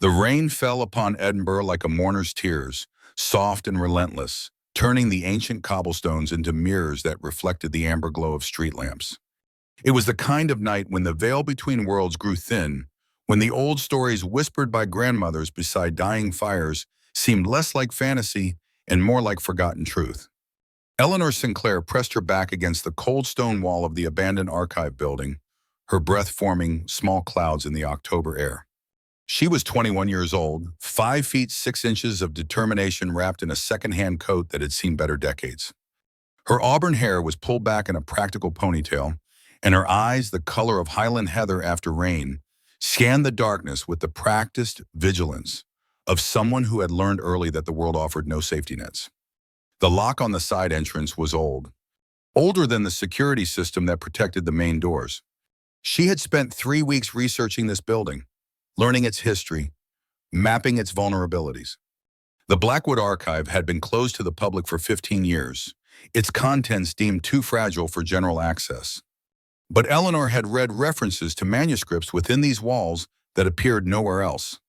The rain fell upon Edinburgh like a mourner's tears, soft and relentless, turning the ancient cobblestones into mirrors that reflected the amber glow of street lamps. It was the kind of night when the veil between worlds grew thin, when the old stories whispered by grandmothers beside dying fires seemed less like fantasy and more like forgotten truth. Eleanor Sinclair pressed her back against the cold stone wall of the abandoned archive building, her breath forming small clouds in the October air. She was 21 years old, 5 feet 6 inches of determination wrapped in a second-hand coat that had seen better decades. Her auburn hair was pulled back in a practical ponytail, and her eyes, the color of Highland heather after rain, scanned the darkness with the practiced vigilance of someone who had learned early that the world offered no safety nets. The lock on the side entrance was old, older than the security system that protected the main doors. She had spent 3 weeks researching this building, learning its history, mapping its vulnerabilities. The Blackwood Archive had been closed to the public for 15 years, its contents deemed too fragile for general access. But Eleanor had read references to manuscripts within these walls that appeared nowhere else.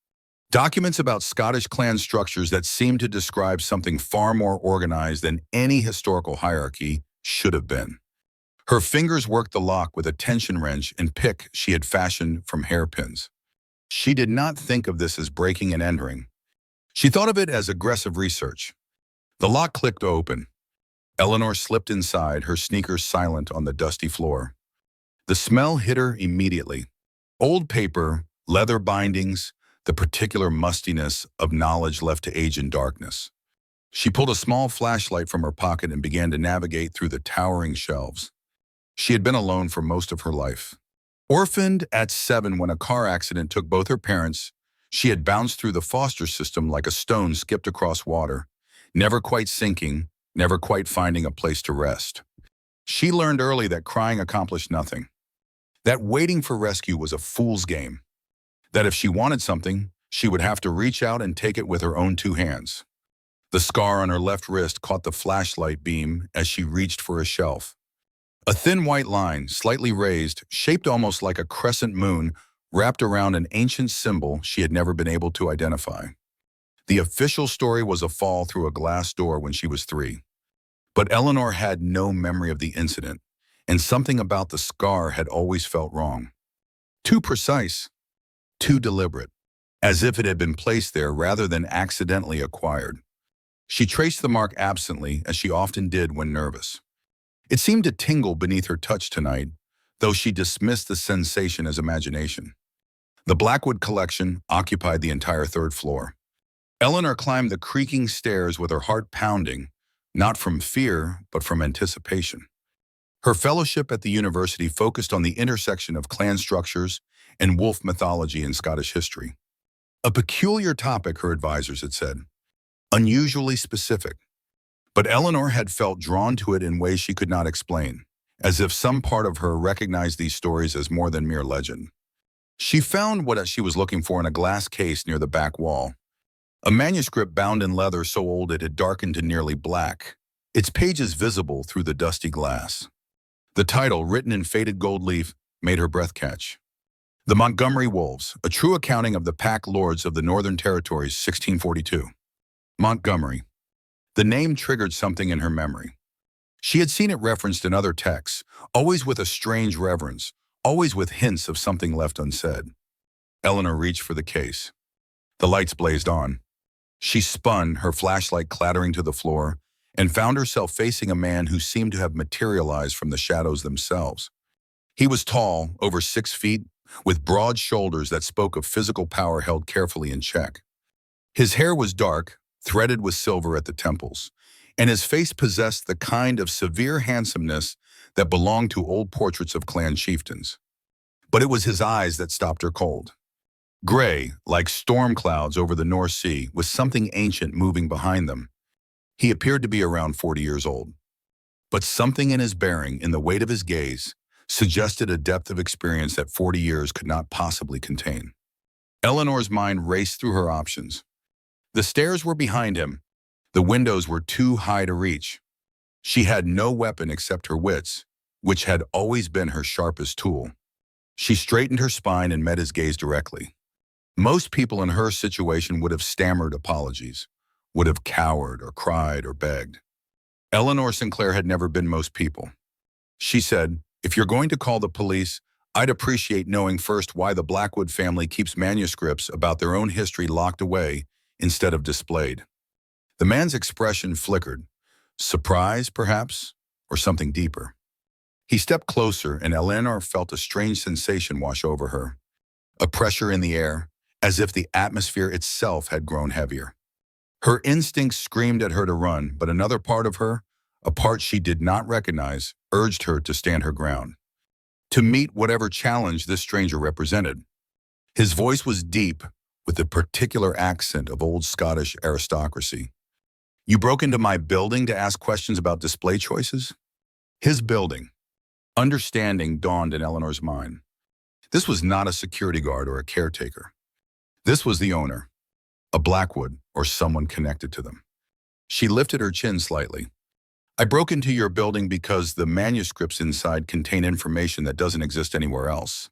Documents about Scottish clan structures that seemed to describe something far more organized than any historical hierarchy should have been. Her fingers worked the lock with a tension wrench and pick she had fashioned from hairpins. She did not think of this as breaking and entering. She thought of it as aggressive research. The lock clicked open. Eleanor slipped inside, her sneakers silent on the dusty floor. The smell hit her immediately. Old paper, leather bindings, the particular mustiness of knowledge left to age in darkness. She pulled a small flashlight from her pocket and began to navigate through the towering shelves. She had been alone for most of her life. Orphaned at 7 when a car accident took both her parents, she had bounced through the foster system like a stone skipped across water, never quite sinking, never quite finding a place to rest. She learned early that crying accomplished nothing, that waiting for rescue was a fool's game, that if she wanted something, she would have to reach out and take it with her own 2 hands. The scar on her left wrist caught the flashlight beam as she reached for a shelf. A thin white line, slightly raised, shaped almost like a crescent moon, wrapped around an ancient symbol she had never been able to identify. The official story was a fall through a glass door when she was 3. But Eleanor had no memory of the incident, and something about the scar had always felt wrong. Too precise, too deliberate, as if it had been placed there rather than accidentally acquired. She traced the mark absently, as she often did when nervous. It seemed to tingle beneath her touch tonight, though she dismissed the sensation as imagination. The Blackwood collection occupied the entire 3rd floor. Eleanor climbed the creaking stairs with her heart pounding, not from fear, but from anticipation. Her fellowship at the university focused on the intersection of clan structures and wolf mythology in Scottish history. A peculiar topic, her advisors had said. Unusually specific. But Eleanor had felt drawn to it in ways she could not explain, as if some part of her recognized these stories as more than mere legend. She found what she was looking for in a glass case near the back wall. A manuscript bound in leather so old it had darkened to nearly black, its pages visible through the dusty glass. The title, written in faded gold leaf, made her breath catch. The Montgomery Wolves, a true accounting of the Pack Lords of the Northern Territories, 1642. Montgomery. The name triggered something in her memory. She had seen it referenced in other texts, always with a strange reverence, always with hints of something left unsaid. Eleanor reached for the case. The lights blazed on. She spun, her flashlight clattering to the floor, and found herself facing a man who seemed to have materialized from the shadows themselves. He was tall, over 6 feet, with broad shoulders that spoke of physical power held carefully in check. His hair was dark, threaded with silver at the temples, and his face possessed the kind of severe handsomeness that belonged to old portraits of clan chieftains. But it was his eyes that stopped her cold. Gray, like storm clouds over the North Sea, with something ancient moving behind them. He appeared to be around 40 years old. But something in his bearing, in the weight of his gaze, suggested a depth of experience that 40 years could not possibly contain. Eleanor's mind raced through her options. The stairs were behind him. The windows were too high to reach. She had no weapon except her wits, which had always been her sharpest tool. She straightened her spine and met his gaze directly. Most people in her situation would have stammered apologies, would have cowered or cried or begged. Eleanor Sinclair had never been most people. She said, "If you're going to call the police, I'd appreciate knowing first why the Blackwood family keeps manuscripts about their own history locked away instead of displayed." The man's expression flickered. Surprise, perhaps, or something deeper. He stepped closer, and Eleanor felt a strange sensation wash over her. A pressure in the air, as if the atmosphere itself had grown heavier. Her instincts screamed at her to run, but another part of her, a part she did not recognize, urged her to stand her ground, to meet whatever challenge this stranger represented. His voice was deep, with the particular accent of old Scottish aristocracy. "You broke into my building to ask questions about display choices?" His building. Understanding dawned in Eleanor's mind. This was not a security guard or a caretaker. This was the owner, a Blackwood or someone connected to them. She lifted her chin slightly. "I broke into your building because the manuscripts inside contain information that doesn't exist anywhere else.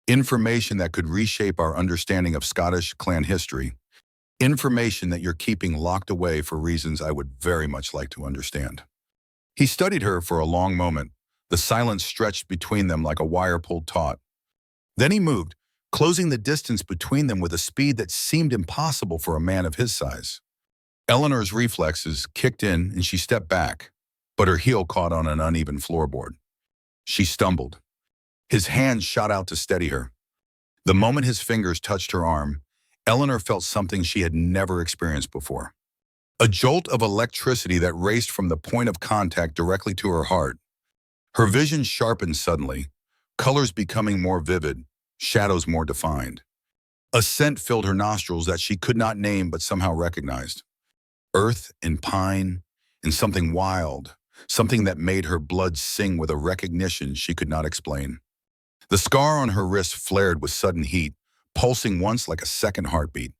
Information that could reshape our understanding of Scottish clan history. Information that you're keeping locked away for reasons I would very much like to understand." He studied her for a long moment, the silence stretched between them like a wire pulled taut. Then he moved, closing the distance between them with a speed that seemed impossible for a man of his size. Eleanor's reflexes kicked in and she stepped back, but her heel caught on an uneven floorboard. She stumbled. His hand shot out to steady her. The moment his fingers touched her arm, Eleanor felt something she had never experienced before. A jolt of electricity that raced from the point of contact directly to her heart. Her vision sharpened suddenly, colors becoming more vivid, shadows more defined. A scent filled her nostrils that she could not name but somehow recognized. Earth and pine and something wild, something that made her blood sing with a recognition she could not explain. The scar on her wrist flared with sudden heat, pulsing once like a second heartbeat.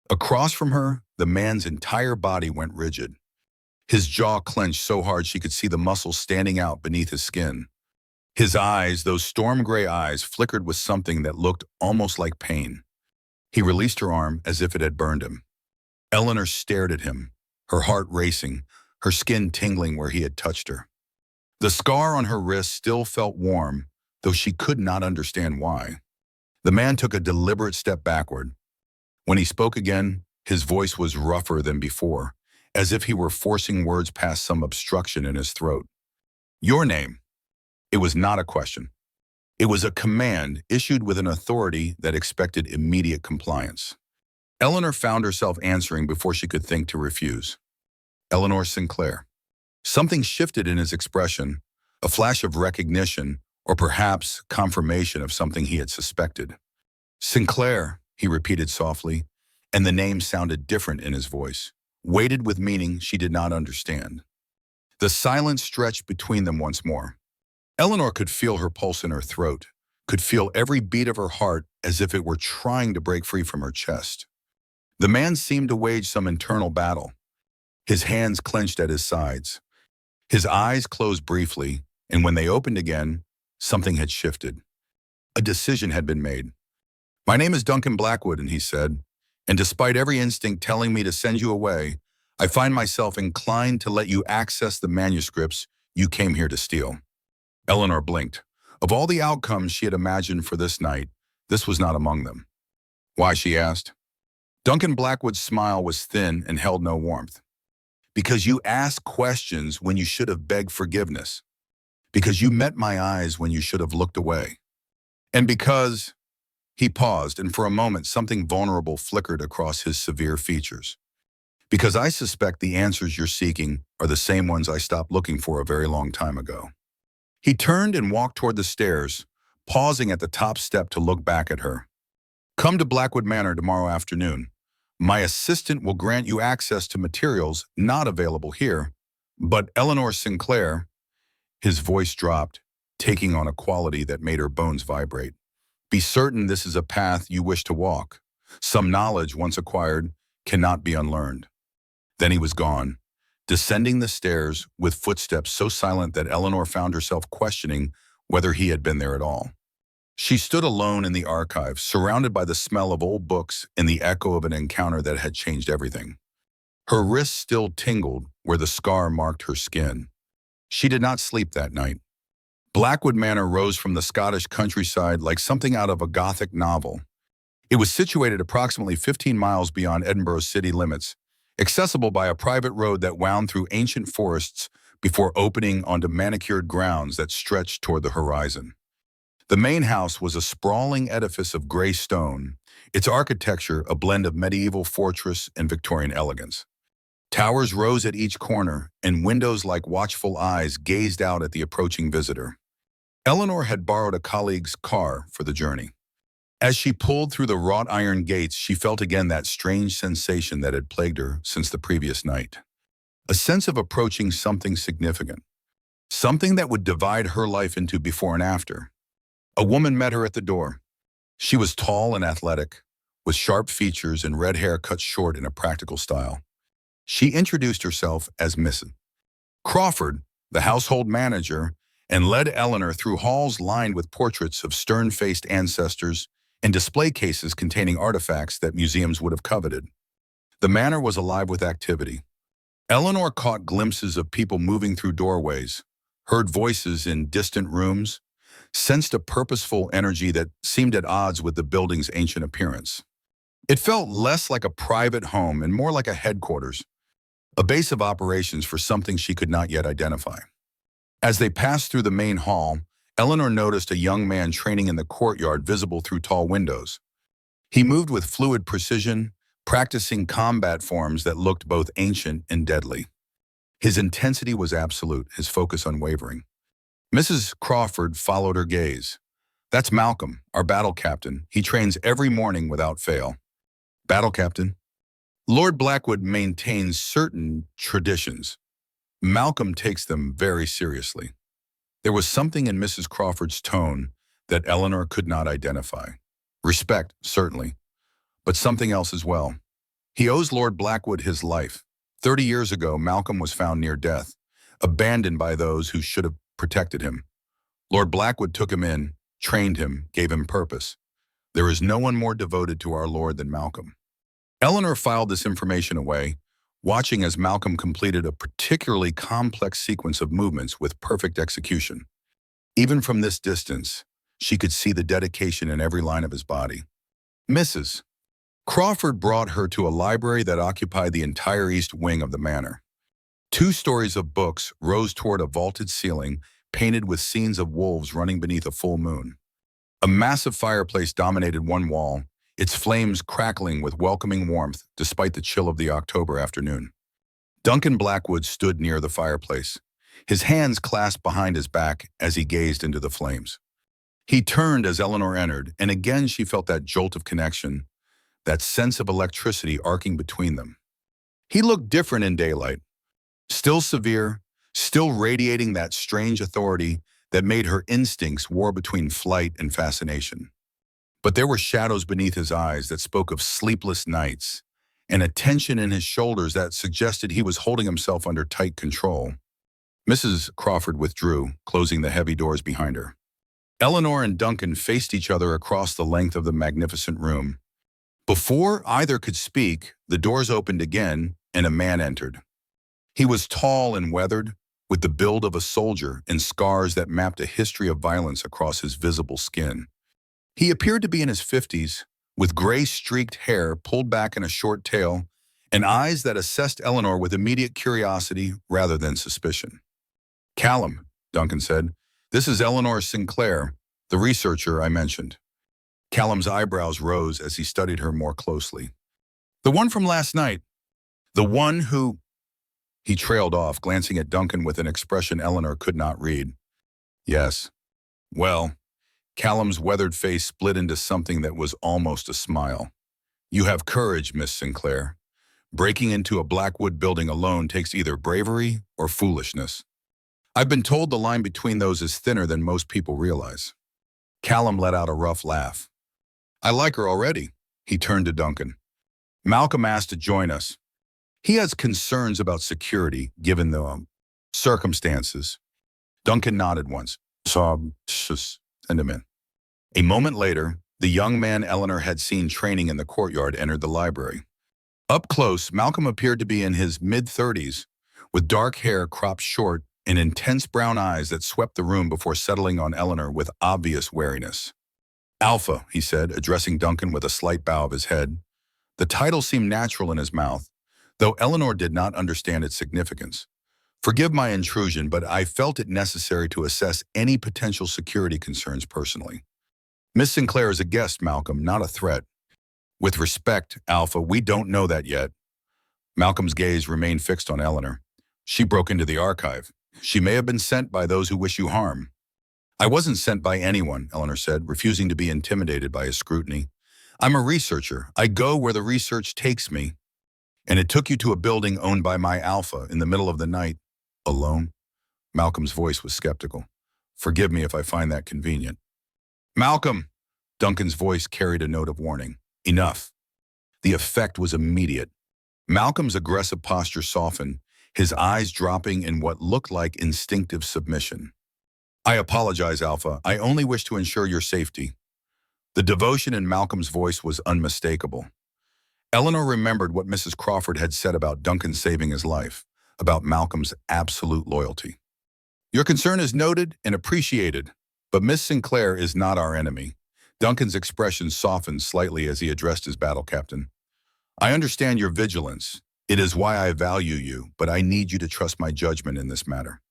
Across from her, the man's entire body went rigid. His jaw clenched so hard she could see the muscles standing out beneath his skin. His eyes, those storm gray eyes, flickered with something that looked almost like pain. He released her arm as if it had burned him. Eleanor stared at him, her heart racing, her skin tingling where he had touched her. The scar on her wrist still felt warm, though she could not understand why. The man took a deliberate step backward. When he spoke again, his voice was rougher than before, as if he were forcing words past some obstruction in his throat. "Your name." It was not a question. It was a command issued with an authority that expected immediate compliance. Eleanor found herself answering before she could think to refuse. "Eleanor Sinclair." Something shifted in his expression, a flash of recognition, or perhaps confirmation of something he had suspected. "Sinclair," he repeated softly, and the name sounded different in his voice, weighted with meaning she did not understand. The silence stretched between them once more. Eleanor could feel her pulse in her throat, could feel every beat of her heart as if it were trying to break free from her chest. The man seemed to wage some internal battle. His hands clenched at his sides. His eyes closed briefly, and when they opened again, something had shifted. A decision had been made. "My name is Duncan Blackwood," and he said, "and despite every instinct telling me to send you away, I find myself inclined to let you access the manuscripts you came here to steal." Eleanor blinked. Of all the outcomes she had imagined for this night, this was not among them. "Why?" she asked. Duncan Blackwood's smile was thin and held no warmth. "Because you asked questions when you should have begged forgiveness. Because you met my eyes when you should have looked away. And because—" He paused, and for a moment something vulnerable flickered across his severe features. "Because I suspect the answers you're seeking are the same ones I stopped looking for a very long time ago." He turned and walked toward the stairs, pausing at the top step to look back at her. "Come to Blackwood Manor tomorrow afternoon. My assistant will grant you access to materials not available here, but Eleanor Sinclair—" His voice dropped, taking on a quality that made her bones vibrate. "Be certain this is a path you wish to walk. Some knowledge, once acquired, cannot be unlearned." Then he was gone, descending the stairs with footsteps so silent that Eleanor found herself questioning whether he had been there at all. She stood alone in the archive, surrounded by the smell of old books and the echo of an encounter that had changed everything. Her wrists still tingled where the scar marked her skin. She did not sleep that night. Blackwood Manor rose from the Scottish countryside like something out of a Gothic novel. It was situated approximately 15 miles beyond Edinburgh's city limits, accessible by a private road that wound through ancient forests before opening onto manicured grounds that stretched toward the horizon. The main house was a sprawling edifice of gray stone, its architecture a blend of medieval fortress and Victorian elegance. Towers rose at each corner, and windows like watchful eyes gazed out at the approaching visitor. Eleanor had borrowed a colleague's car for the journey. As she pulled through the wrought iron gates, she felt again that strange sensation that had plagued her since the previous night. A sense of approaching something significant. Something that would divide her life into before and after. A woman met her at the door. She was tall and athletic, with sharp features and red hair cut short in a practical style. She introduced herself as Mrs. Crawford, the household manager, and led Eleanor through halls lined with portraits of stern-faced ancestors and display cases containing artifacts that museums would have coveted. The manor was alive with activity. Eleanor caught glimpses of people moving through doorways, heard voices in distant rooms, sensed a purposeful energy that seemed at odds with the building's ancient appearance. It felt less like a private home and more like a headquarters, a base of operations for something she could not yet identify. As they passed through the main hall, Eleanor noticed a young man training in the courtyard visible through tall windows. He moved with fluid precision, practicing combat forms that looked both ancient and deadly. His intensity was absolute, his focus unwavering. Mrs. Crawford followed her gaze. "That's Malcolm, our battle captain. He trains every morning without fail." "Battle captain?" "Lord Blackwood maintains certain traditions. Malcolm takes them very seriously." There was something in Mrs. Crawford's tone that Eleanor could not identify. Respect, certainly, but something else as well. "He owes Lord Blackwood his life. 30 years ago, Malcolm was found near death, abandoned by those who should have protected him. Lord Blackwood took him in, trained him, gave him purpose. There is no one more devoted to our Lord than Malcolm." Eleanor filed this information away, watching as Malcolm completed a particularly complex sequence of movements with perfect execution. Even from this distance, she could see the dedication in every line of his body. Mrs. Crawford brought her to a library that occupied the entire east wing of the manor. 2 stories of books rose toward a vaulted ceiling, painted with scenes of wolves running beneath a full moon. A massive fireplace dominated one wall, its flames crackling with welcoming warmth despite the chill of the October afternoon. Duncan Blackwood stood near the fireplace, his hands clasped behind his back as he gazed into the flames. He turned as Eleanor entered, and again she felt that jolt of connection, that sense of electricity arcing between them. He looked different in daylight, still severe, still radiating that strange authority that made her instincts war between flight and fascination. But there were shadows beneath his eyes that spoke of sleepless nights, and a tension in his shoulders that suggested he was holding himself under tight control. Mrs. Crawford withdrew, closing the heavy doors behind her. Eleanor and Duncan faced each other across the length of the magnificent room. Before either could speak, the doors opened again, and a man entered. He was tall and weathered, with the build of a soldier and scars that mapped a history of violence across his visible skin. He appeared to be in his 50s, with gray-streaked hair pulled back in a short tail, and eyes that assessed Eleanor with immediate curiosity rather than suspicion. "Callum," Duncan said, "this is Eleanor Sinclair, the researcher I mentioned." Callum's eyebrows rose as he studied her more closely. "The one from last night. The one who—" He trailed off, glancing at Duncan with an expression Eleanor could not read. "Yes. Well," Callum's weathered face split into something that was almost a smile. "You have courage, Miss Sinclair. Breaking into a Blackwood building alone takes either bravery or foolishness. I've been told the line between those is thinner than most people realize." Callum let out a rough laugh. "I like her already." He turned to Duncan. "Malcolm asked to join us. He has concerns about security, given the circumstances." Duncan nodded once. "So, just send him in." A moment later, the young man Eleanor had seen training in the courtyard entered the library. Up close, Malcolm appeared to be in his mid-30s, with dark hair cropped short and intense brown eyes that swept the room before settling on Eleanor with obvious wariness. Alpha, he said, addressing Duncan with a slight bow of his head. The title seemed natural in his mouth, though Eleanor did not understand its significance. Forgive my intrusion, but I felt it necessary to assess any potential security concerns personally. Miss Sinclair is a guest, Malcolm, not a threat. With respect, Alpha, we don't know that yet. Malcolm's gaze remained fixed on Eleanor. She broke into the archive. She may have been sent by those who wish you harm. I wasn't sent by anyone, Eleanor said, refusing to be intimidated by his scrutiny. I'm a researcher. I go where the research takes me. And it took you to a building owned by my Alpha in the middle of the night. Alone? Malcolm's voice was skeptical. Forgive me if I find that convenient. Malcolm! Duncan's voice carried a note of warning. Enough. The effect was immediate. Malcolm's aggressive posture softened, his eyes dropping in what looked like instinctive submission. I apologize, Alpha. I only wish to ensure your safety. The devotion in Malcolm's voice was unmistakable. Eleanor remembered what Mrs. Crawford had said about Duncan saving his life, about Malcolm's absolute loyalty. Your concern is noted and appreciated, but Miss Sinclair is not our enemy. Duncan's expression softened slightly as he addressed his battle captain. I understand your vigilance. It is why I value you, but I need you to trust my judgment in this matter.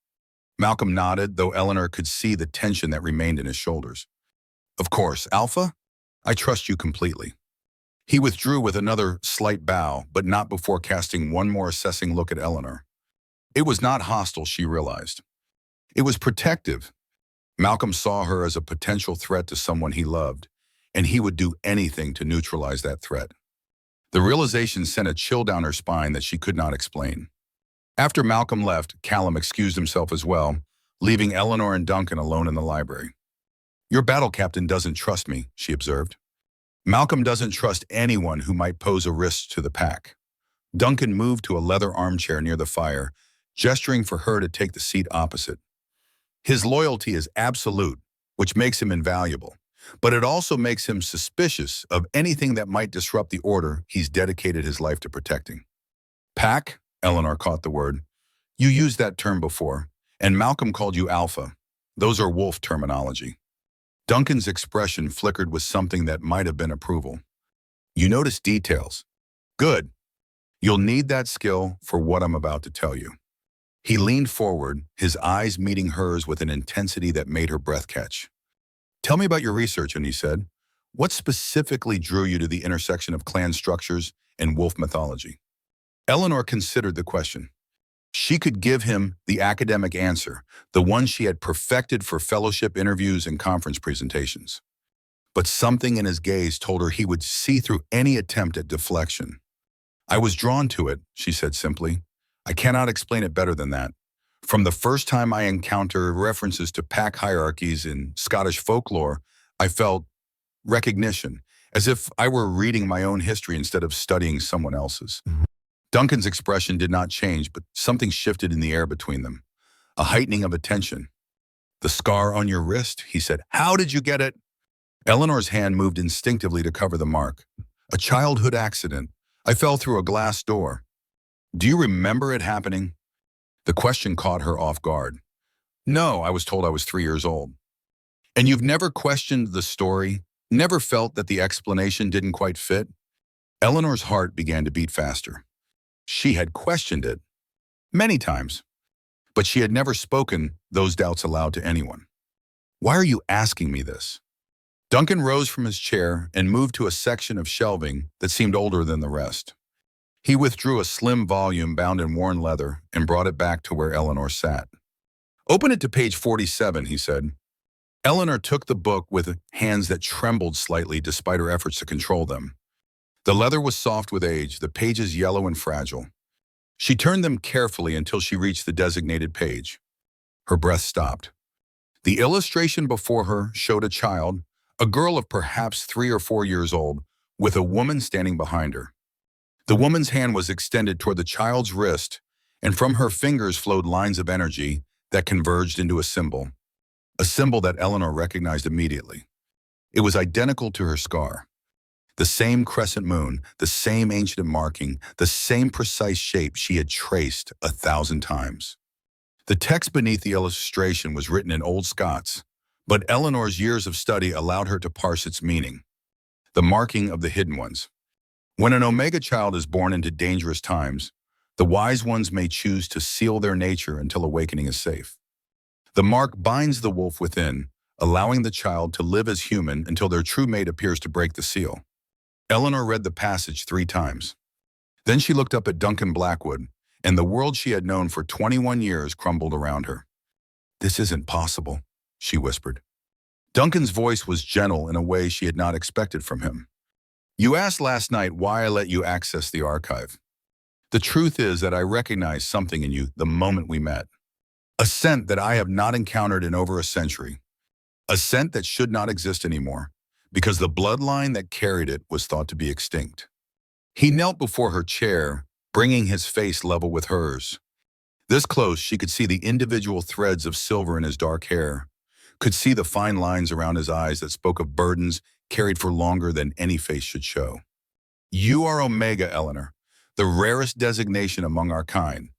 Malcolm nodded, though Eleanor could see the tension that remained in his shoulders. Of course, Alpha, I trust you completely. He withdrew with another slight bow, but not before casting one more assessing look at Eleanor. It was not hostile, she realized. It was protective. Malcolm saw her as a potential threat to someone he loved, and he would do anything to neutralize that threat. The realization sent a chill down her spine that she could not explain. After Malcolm left, Callum excused himself as well, leaving Eleanor and Duncan alone in the library. Your battle captain doesn't trust me, she observed. Malcolm doesn't trust anyone who might pose a risk to the pack. Duncan moved to a leather armchair near the fire, gesturing for her to take the seat opposite. His loyalty is absolute, which makes him invaluable, but it also makes him suspicious of anything that might disrupt the order he's dedicated his life to protecting. Pack? Eleanor caught the word. You used that term before, and Malcolm called you Alpha. Those are wolf terminology. Duncan's expression flickered with something that might have been approval. You notice details. Good. You'll need that skill for what I'm about to tell you. He leaned forward, his eyes meeting hers with an intensity that made her breath catch. Tell me about your research, and he said. What specifically drew you to the intersection of clan structures and wolf mythology? Eleanor considered the question. She could give him the academic answer, the one she had perfected for fellowship interviews and conference presentations. But something in his gaze told her he would see through any attempt at deflection. I was drawn to it, she said simply. I cannot explain it better than that. From the first time I encountered references to pack hierarchies in Scottish folklore, I felt recognition, as if I were reading my own history instead of studying someone else's. Duncan's expression did not change, but something shifted in the air between them. A heightening of attention. The scar on your wrist, he said. How did you get it? Eleanor's hand moved instinctively to cover the mark. A childhood accident. I fell through a glass door. Do you remember it happening? The question caught her off guard. No, I was told I was 3 years old. And you've never questioned the story? Never felt that the explanation didn't quite fit? Eleanor's heart began to beat faster. She had questioned it many times, but she had never spoken those doubts aloud to anyone. Why are you asking me this? Duncan rose from his chair and moved to a section of shelving that seemed older than the rest. He withdrew a slim volume bound in worn leather and brought it back to where Eleanor sat. Open it to page 47, he said. Eleanor took the book with hands that trembled slightly despite her efforts to control them. The leather was soft with age, the pages yellow and fragile. She turned them carefully until she reached the designated page. Her breath stopped. The illustration before her showed a child, a girl of perhaps 3 or 4 years old, with a woman standing behind her. The woman's hand was extended toward the child's wrist, and from her fingers flowed lines of energy that converged into a symbol that Eleanor recognized immediately. It was identical to her scar. The same crescent moon, the same ancient marking, the same precise shape she had traced 1,000 times. The text beneath the illustration was written in Old Scots, but Eleanor's years of study allowed her to parse its meaning. The marking of the hidden ones. When an Omega child is born into dangerous times, the wise ones may choose to seal their nature until awakening is safe. The mark binds the wolf within, allowing the child to live as human until their true mate appears to break the seal. Eleanor read the passage 3 times. Then she looked up at Duncan Blackwood, and the world she had known for 21 years crumbled around her. "This isn't possible," she whispered. Duncan's voice was gentle in a way she had not expected from him. "You asked last night why I let you access the archive. The truth is that I recognized something in you the moment we met. A scent that I have not encountered in over a century. A scent that should not exist anymore, because the bloodline that carried it was thought to be extinct." He knelt before her chair, bringing his face level with hers. This close, she could see the individual threads of silver in his dark hair, could see the fine lines around his eyes that spoke of burdens carried for longer than any face should show. "You are Omega, Eleanor, the rarest designation among our kind.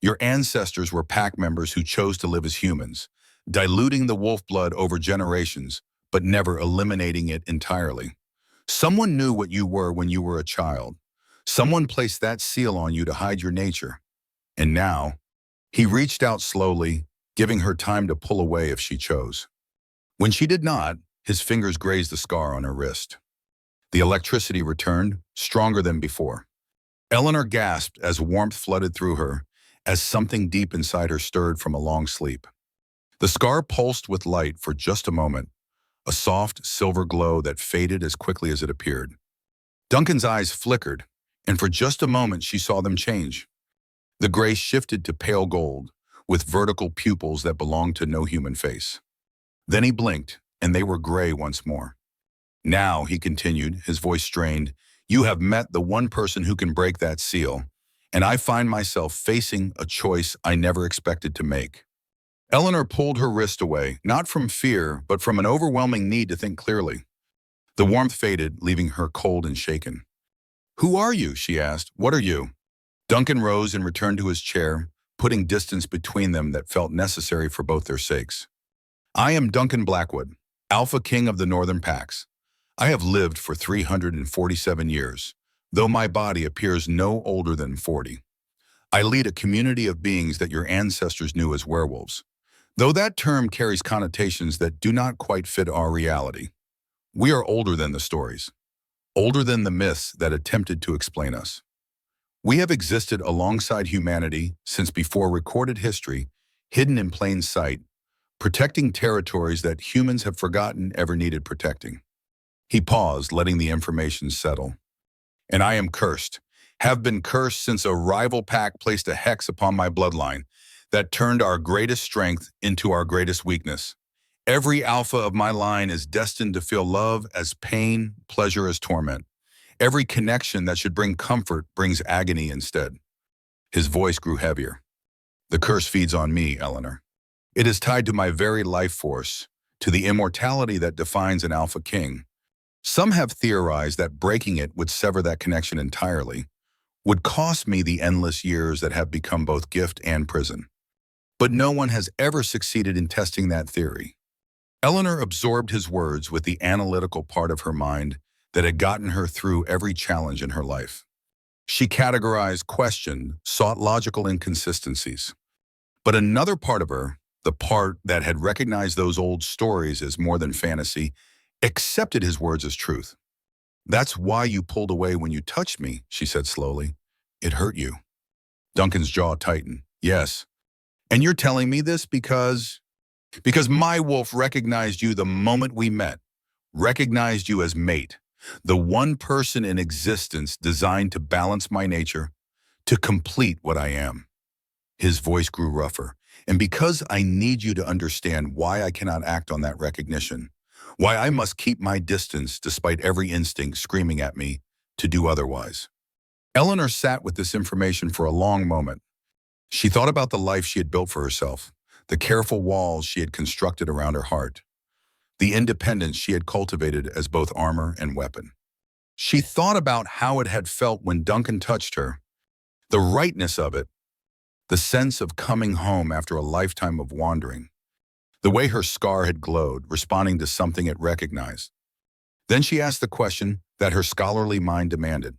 Your ancestors were pack members who chose to live as humans, diluting the wolf blood over generations, but never eliminating it entirely. Someone knew what you were when you were a child. Someone placed that seal on you to hide your nature. And now," he reached out slowly, giving her time to pull away if she chose. When she did not, his fingers grazed the scar on her wrist. The electricity returned, stronger than before. Eleanor gasped as warmth flooded through her, as something deep inside her stirred from a long sleep. The scar pulsed with light for just a moment, a soft silver glow that faded as quickly as it appeared. Duncan's eyes flickered, and for just a moment she saw them change. The gray shifted to pale gold, with vertical pupils that belonged to no human face. Then he blinked, and they were gray once more. "Now," he continued, his voice strained, "you have met the one person who can break that seal, and I find myself facing a choice I never expected to make." Eleanor pulled her wrist away, not from fear, but from an overwhelming need to think clearly. The warmth faded, leaving her cold and shaken. "Who are you?" she asked. "What are you?" Duncan rose and returned to his chair, putting distance between them that felt necessary for both their sakes. "I am Duncan Blackwood, Alpha King of the Northern Packs. I have lived for 347 years, though my body appears no older than 40. I lead a community of beings that your ancestors knew as werewolves, though that term carries connotations that do not quite fit our reality. We are older than the stories, older than the myths that attempted to explain us. We have existed alongside humanity since before recorded history, hidden in plain sight, protecting territories that humans have forgotten ever needed protecting." He paused, letting the information settle. "And I am cursed, have been cursed since a rival pack placed a hex upon my bloodline that turned our greatest strength into our greatest weakness. Every alpha of my line is destined to feel love as pain, pleasure as torment. Every connection that should bring comfort brings agony instead." His voice grew heavier. "The curse feeds on me, Eleanor. It is tied to my very life force, to the immortality that defines an Alpha King. Some have theorized that breaking it would sever that connection entirely, would cost me the endless years that have become both gift and prison. But no one has ever succeeded in testing that theory." Eleanor absorbed his words with the analytical part of her mind that had gotten her through every challenge in her life. She categorized, questioned, sought logical inconsistencies. But another part of her, the part that had recognized those old stories as more than fantasy, accepted his words as truth. "That's why you pulled away when you touched me," she said slowly. "It hurt you." Duncan's jaw tightened. "Yes. And you're telling me this because my wolf recognized you the moment we met, recognized you as mate, the one person in existence designed to balance my nature, to complete what I am." His voice grew rougher. "And because I need you to understand why I cannot act on that recognition, why I must keep my distance despite every instinct screaming at me to do otherwise." Eleanor sat with this information for a long moment. She thought about the life she had built for herself, the careful walls she had constructed around her heart. the independence she had cultivated as both armor and weapon. She thought about how it had felt when Duncan touched her, the rightness of it, the sense of coming home after a lifetime of wandering, the way her scar had glowed, responding to something it recognized. Then she asked the question that her scholarly mind demanded.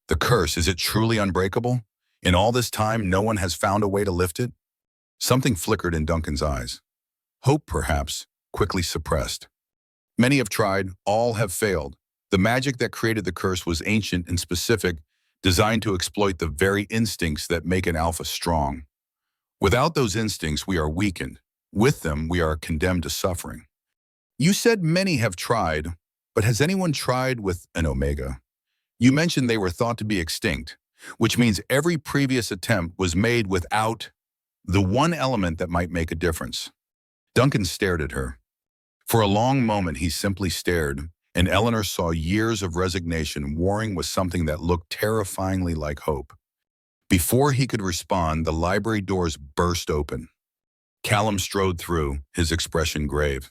The curse, is it truly unbreakable? In all this time, no one has found a way to lift it? Something flickered in Duncan's eyes. Hope, perhaps, quickly suppressed. Many have tried, all have failed. The magic that created the curse was ancient and specific, designed to exploit the very instincts that make an alpha strong. Without those instincts, we are weakened. With them, we are condemned to suffering. You said many have tried, but has anyone tried with an omega? You mentioned they were thought to be extinct, which means every previous attempt was made without the one element that might make a difference. Duncan stared at her. For a long moment, he simply stared, and Eleanor saw years of resignation warring with something that looked terrifyingly like hope. Before he could respond, the library doors burst open. Callum strode through, his expression grave.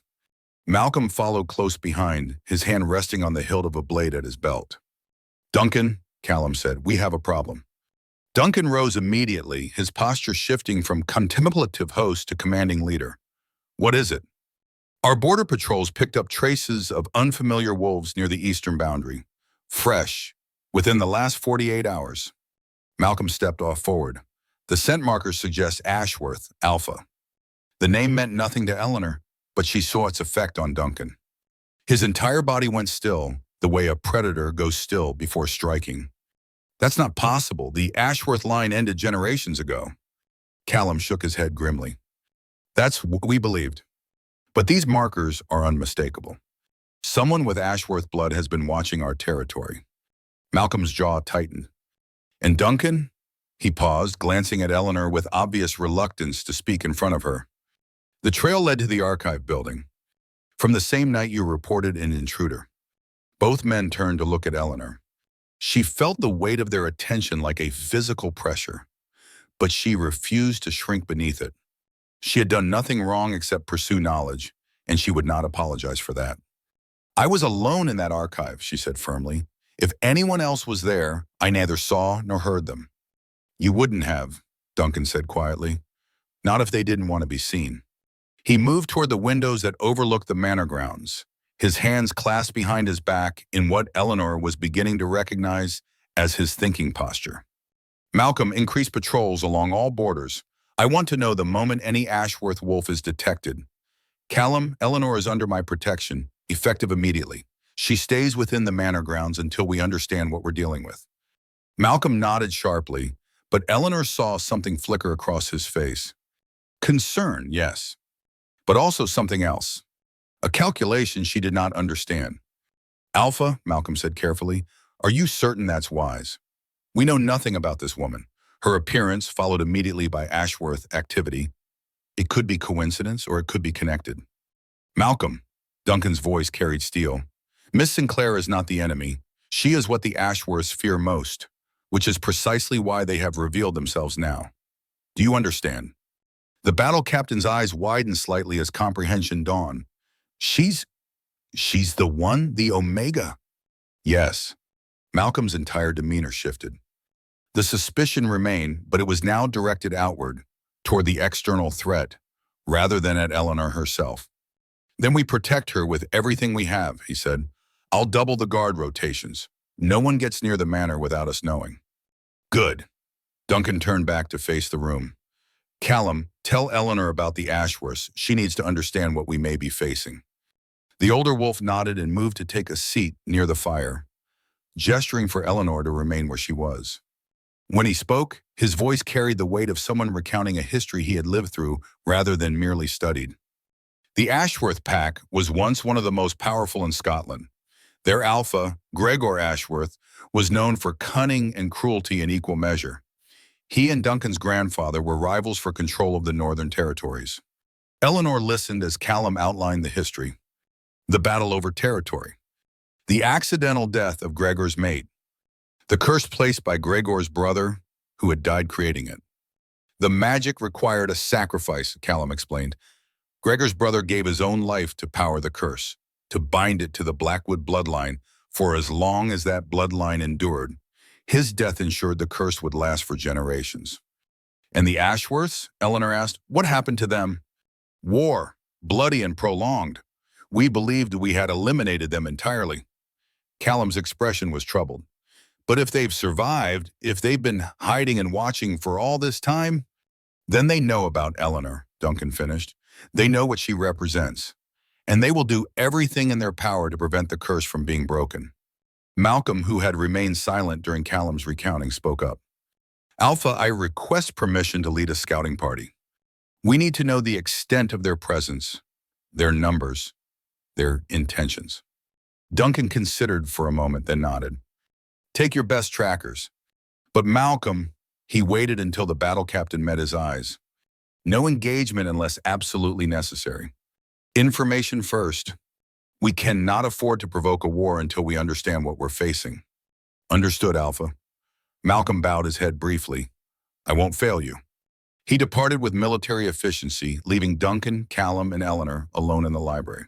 Malcolm followed close behind, his hand resting on the hilt of a blade at his belt. Duncan, Callum said, we have a problem. Duncan rose immediately, his posture shifting from contemplative host to commanding leader. What is it? Our border patrols picked up traces of unfamiliar wolves near the eastern boundary. Fresh, within the last 48 hours. Malcolm stepped off forward. The scent markers suggest Ashworth, Alpha. The name meant nothing to Eleanor, but she saw its effect on Duncan. His entire body went still, the way a predator goes still before striking. That's not possible. The Ashworth line ended generations ago. Callum shook his head grimly. That's what we believed. But these markers are unmistakable. Someone with Ashworth blood has been watching our territory. Malcolm's jaw tightened. And Duncan? He paused, glancing at Eleanor with obvious reluctance to speak in front of her. The trail led to the archive building. From the same night you reported an intruder. Both men turned to look at Eleanor. She felt the weight of their attention like a physical pressure, but she refused to shrink beneath it. She had done nothing wrong except pursue knowledge, and she would not apologize for that. I was alone in that archive, she said firmly. If anyone else was there, I neither saw nor heard them. You wouldn't have, Duncan said quietly. Not if they didn't want to be seen. He moved toward the windows that overlooked the manor grounds, his hands clasped behind his back in what Eleanor was beginning to recognize as his thinking posture. Malcolm, increased patrols along all borders. I want to know the moment any Ashworth wolf is detected. Callum, Eleanor is under my protection, effective immediately. She stays within the manor grounds until we understand what we're dealing with. Malcolm nodded sharply, but Eleanor saw something flicker across his face. Concern, yes, but also something else. A calculation she did not understand. Alpha, Malcolm said carefully, are you certain that's wise? We know nothing about this woman. Her appearance, followed immediately by Ashworth activity. It could be coincidence or it could be connected. Malcolm, Duncan's voice carried steel. Miss Sinclair is not the enemy. She is what the Ashworths fear most, which is precisely why they have revealed themselves now. Do you understand? The battle captain's eyes widened slightly as comprehension dawned. She's the one, the Omega. Yes. Malcolm's entire demeanor shifted. The suspicion remained, but it was now directed outward, toward the external threat, rather than at Eleanor herself. Then we protect her with everything we have, he said. I'll double the guard rotations. No one gets near the manor without us knowing. Good. Duncan turned back to face the room. Callum, tell Eleanor about the Ashworths. She needs to understand what we may be facing. The older wolf nodded and moved to take a seat near the fire, gesturing for Eleanor to remain where she was. When he spoke, his voice carried the weight of someone recounting a history he had lived through rather than merely studied. The Ashworth pack was once one of the most powerful in Scotland. Their alpha, Gregor Ashworth, was known for cunning and cruelty in equal measure. He and Duncan's grandfather were rivals for control of the Northern Territories. Eleanor listened as Callum outlined the history. The battle over territory. The accidental death of Gregor's mate. The curse placed by Gregor's brother, who had died creating it. The magic required a sacrifice, Callum explained. Gregor's brother gave his own life to power the curse, to bind it to the Blackwood bloodline for as long as that bloodline endured. His death ensured the curse would last for generations. And the Ashworths? Eleanor asked. What happened to them? War, bloody and prolonged. We believed we had eliminated them entirely. Callum's expression was troubled. But if they've survived, if they've been hiding and watching for all this time, then they know about Eleanor, Duncan finished. They know what she represents. And they will do everything in their power to prevent the curse from being broken. Malcolm, who had remained silent during Callum's recounting, spoke up. Alpha, I request permission to lead a scouting party. We need to know the extent of their presence, their numbers, their intentions. Duncan considered for a moment, then nodded. Take your best trackers. But Malcolm, he waited until the battle captain met his eyes. No engagement unless absolutely necessary. Information first. We cannot afford to provoke a war until we understand what we're facing. Understood, Alpha. Malcolm bowed his head briefly. I won't fail you. He departed with military efficiency, leaving Duncan, Callum, and Eleanor alone in the library.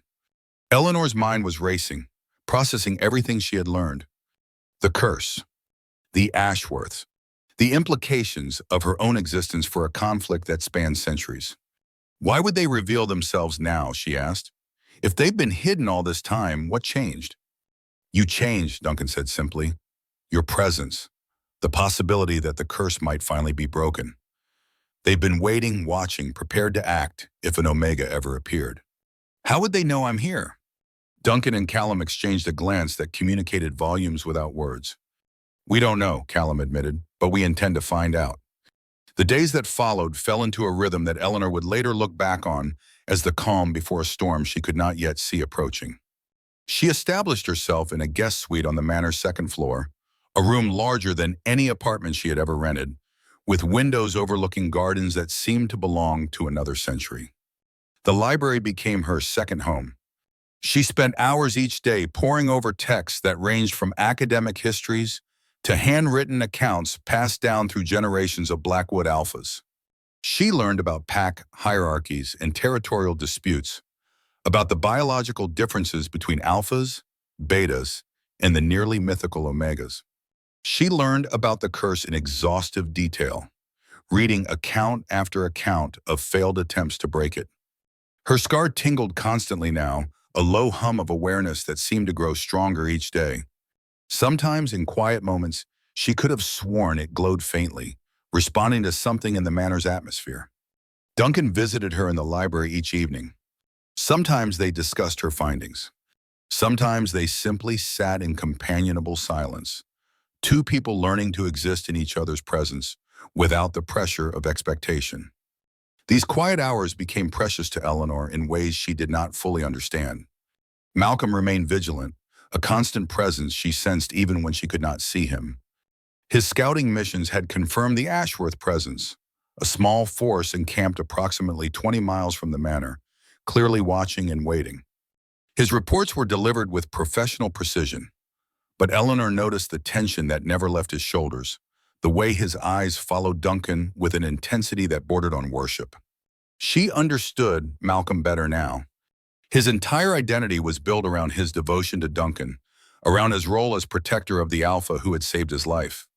Eleanor's mind was racing, processing everything she had learned. The curse, the Ashworths, the implications of her own existence for a conflict that spanned centuries. Why would they reveal themselves now, she asked. If they've been hidden all this time, what changed? You changed, Duncan said simply. Your presence, the possibility that the curse might finally be broken. They've been waiting, watching, prepared to act if an Omega ever appeared. How would they know I'm here? Duncan and Callum exchanged a glance that communicated volumes without words. We don't know, Callum admitted, but we intend to find out. The days that followed fell into a rhythm that Eleanor would later look back on as the calm before a storm she could not yet see approaching. She established herself in a guest suite on the manor's second floor, a room larger than any apartment she had ever rented, with windows overlooking gardens that seemed to belong to another century. The library became her second home. She spent hours each day poring over texts that ranged from academic histories to handwritten accounts passed down through generations of Blackwood alphas. She learned about pack hierarchies and territorial disputes, about the biological differences between alphas, betas, and the nearly mythical omegas. She learned about the curse in exhaustive detail, reading account after account of failed attempts to break it. Her scar tingled constantly now, a low hum of awareness that seemed to grow stronger each day. Sometimes, in quiet moments, she could have sworn it glowed faintly, responding to something in the manor's atmosphere. Duncan visited her in the library each evening. Sometimes they discussed her findings. Sometimes they simply sat in companionable silence, two people learning to exist in each other's presence without the pressure of expectation. These quiet hours became precious to Eleanor in ways she did not fully understand. Malcolm remained vigilant, a constant presence she sensed even when she could not see him. His scouting missions had confirmed the Ashworth presence, a small force encamped approximately 20 miles from the manor, clearly watching and waiting. His reports were delivered with professional precision, but Eleanor noticed the tension that never left his shoulders, the way his eyes followed Duncan with an intensity that bordered on worship. She understood Malcolm better now. His entire identity was built around his devotion to Duncan, around his role as protector of the alpha who had saved his life.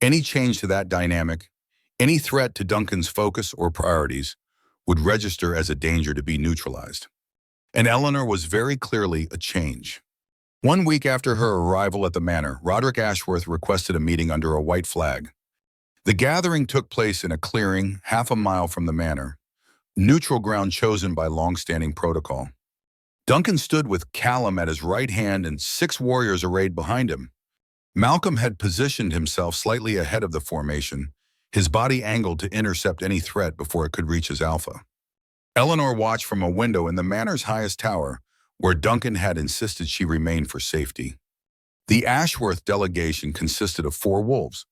Any change to that dynamic, any threat to Duncan's focus or priorities, would register as a danger to be neutralized. And Eleanor was very clearly a change. 1 week after her arrival at the manor, Roderick Ashworth requested a meeting under a white flag. The gathering took place in a clearing half a mile from the manor, neutral ground chosen by long-standing protocol. Duncan stood with Callum at his right hand and 6 warriors arrayed behind him. Malcolm had positioned himself slightly ahead of the formation, his body angled to intercept any threat before it could reach his alpha. Eleanor watched from a window in the manor's highest tower, where Duncan had insisted she remain for safety. The Ashworth delegation consisted of 4 wolves,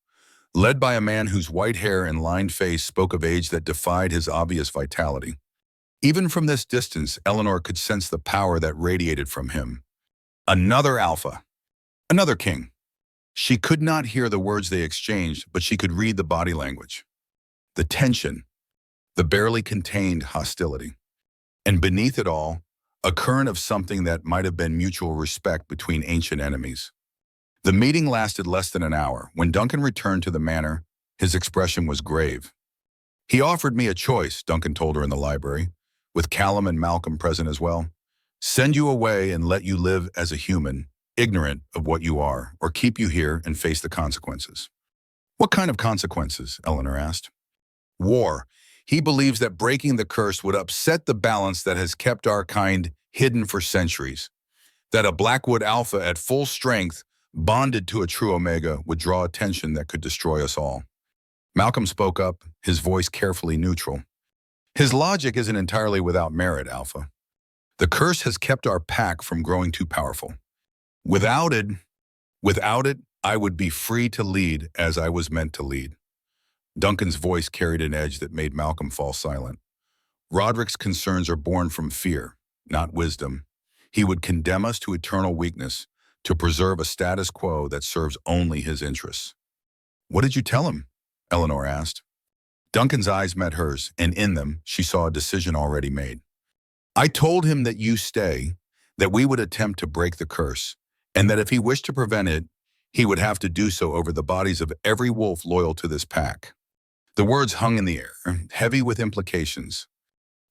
led by a man whose white hair and lined face spoke of age that defied his obvious vitality. Even from this distance, Eleanor could sense the power that radiated from him. Another alpha. Another king. She could not hear the words they exchanged, but she could read the body language. The tension. The barely contained hostility. and beneath it all, a current of something that might have been mutual respect between ancient enemies. The meeting lasted less than an hour. When Duncan returned to the manor, his expression was grave. He offered me a choice, Duncan told her in the library, with Callum and Malcolm present as well. Send you away and let you live as a human, ignorant of what you are, or keep you here and face the consequences. What kind of consequences? Eleanor asked. War. He believes that breaking the curse would upset the balance that has kept our kind hidden for centuries. That a Blackwood Alpha at full strength, bonded to a true Omega, would draw attention that could destroy us all. Malcolm spoke up, his voice carefully neutral. His logic isn't entirely without merit, Alpha. The curse has kept our pack from growing too powerful. Without it, I would be free to lead as I was meant to lead. Duncan's voice carried an edge that made Malcolm fall silent. Roderick's concerns are born from fear, not wisdom. He would condemn us to eternal weakness, to preserve a status quo that serves only his interests. What did you tell him? Eleanor asked. Duncan's eyes met hers, and in them, she saw a decision already made. I told him that you stay, that we would attempt to break the curse, and that if he wished to prevent it, he would have to do so over the bodies of every wolf loyal to this pack. The words hung in the air, heavy with implications.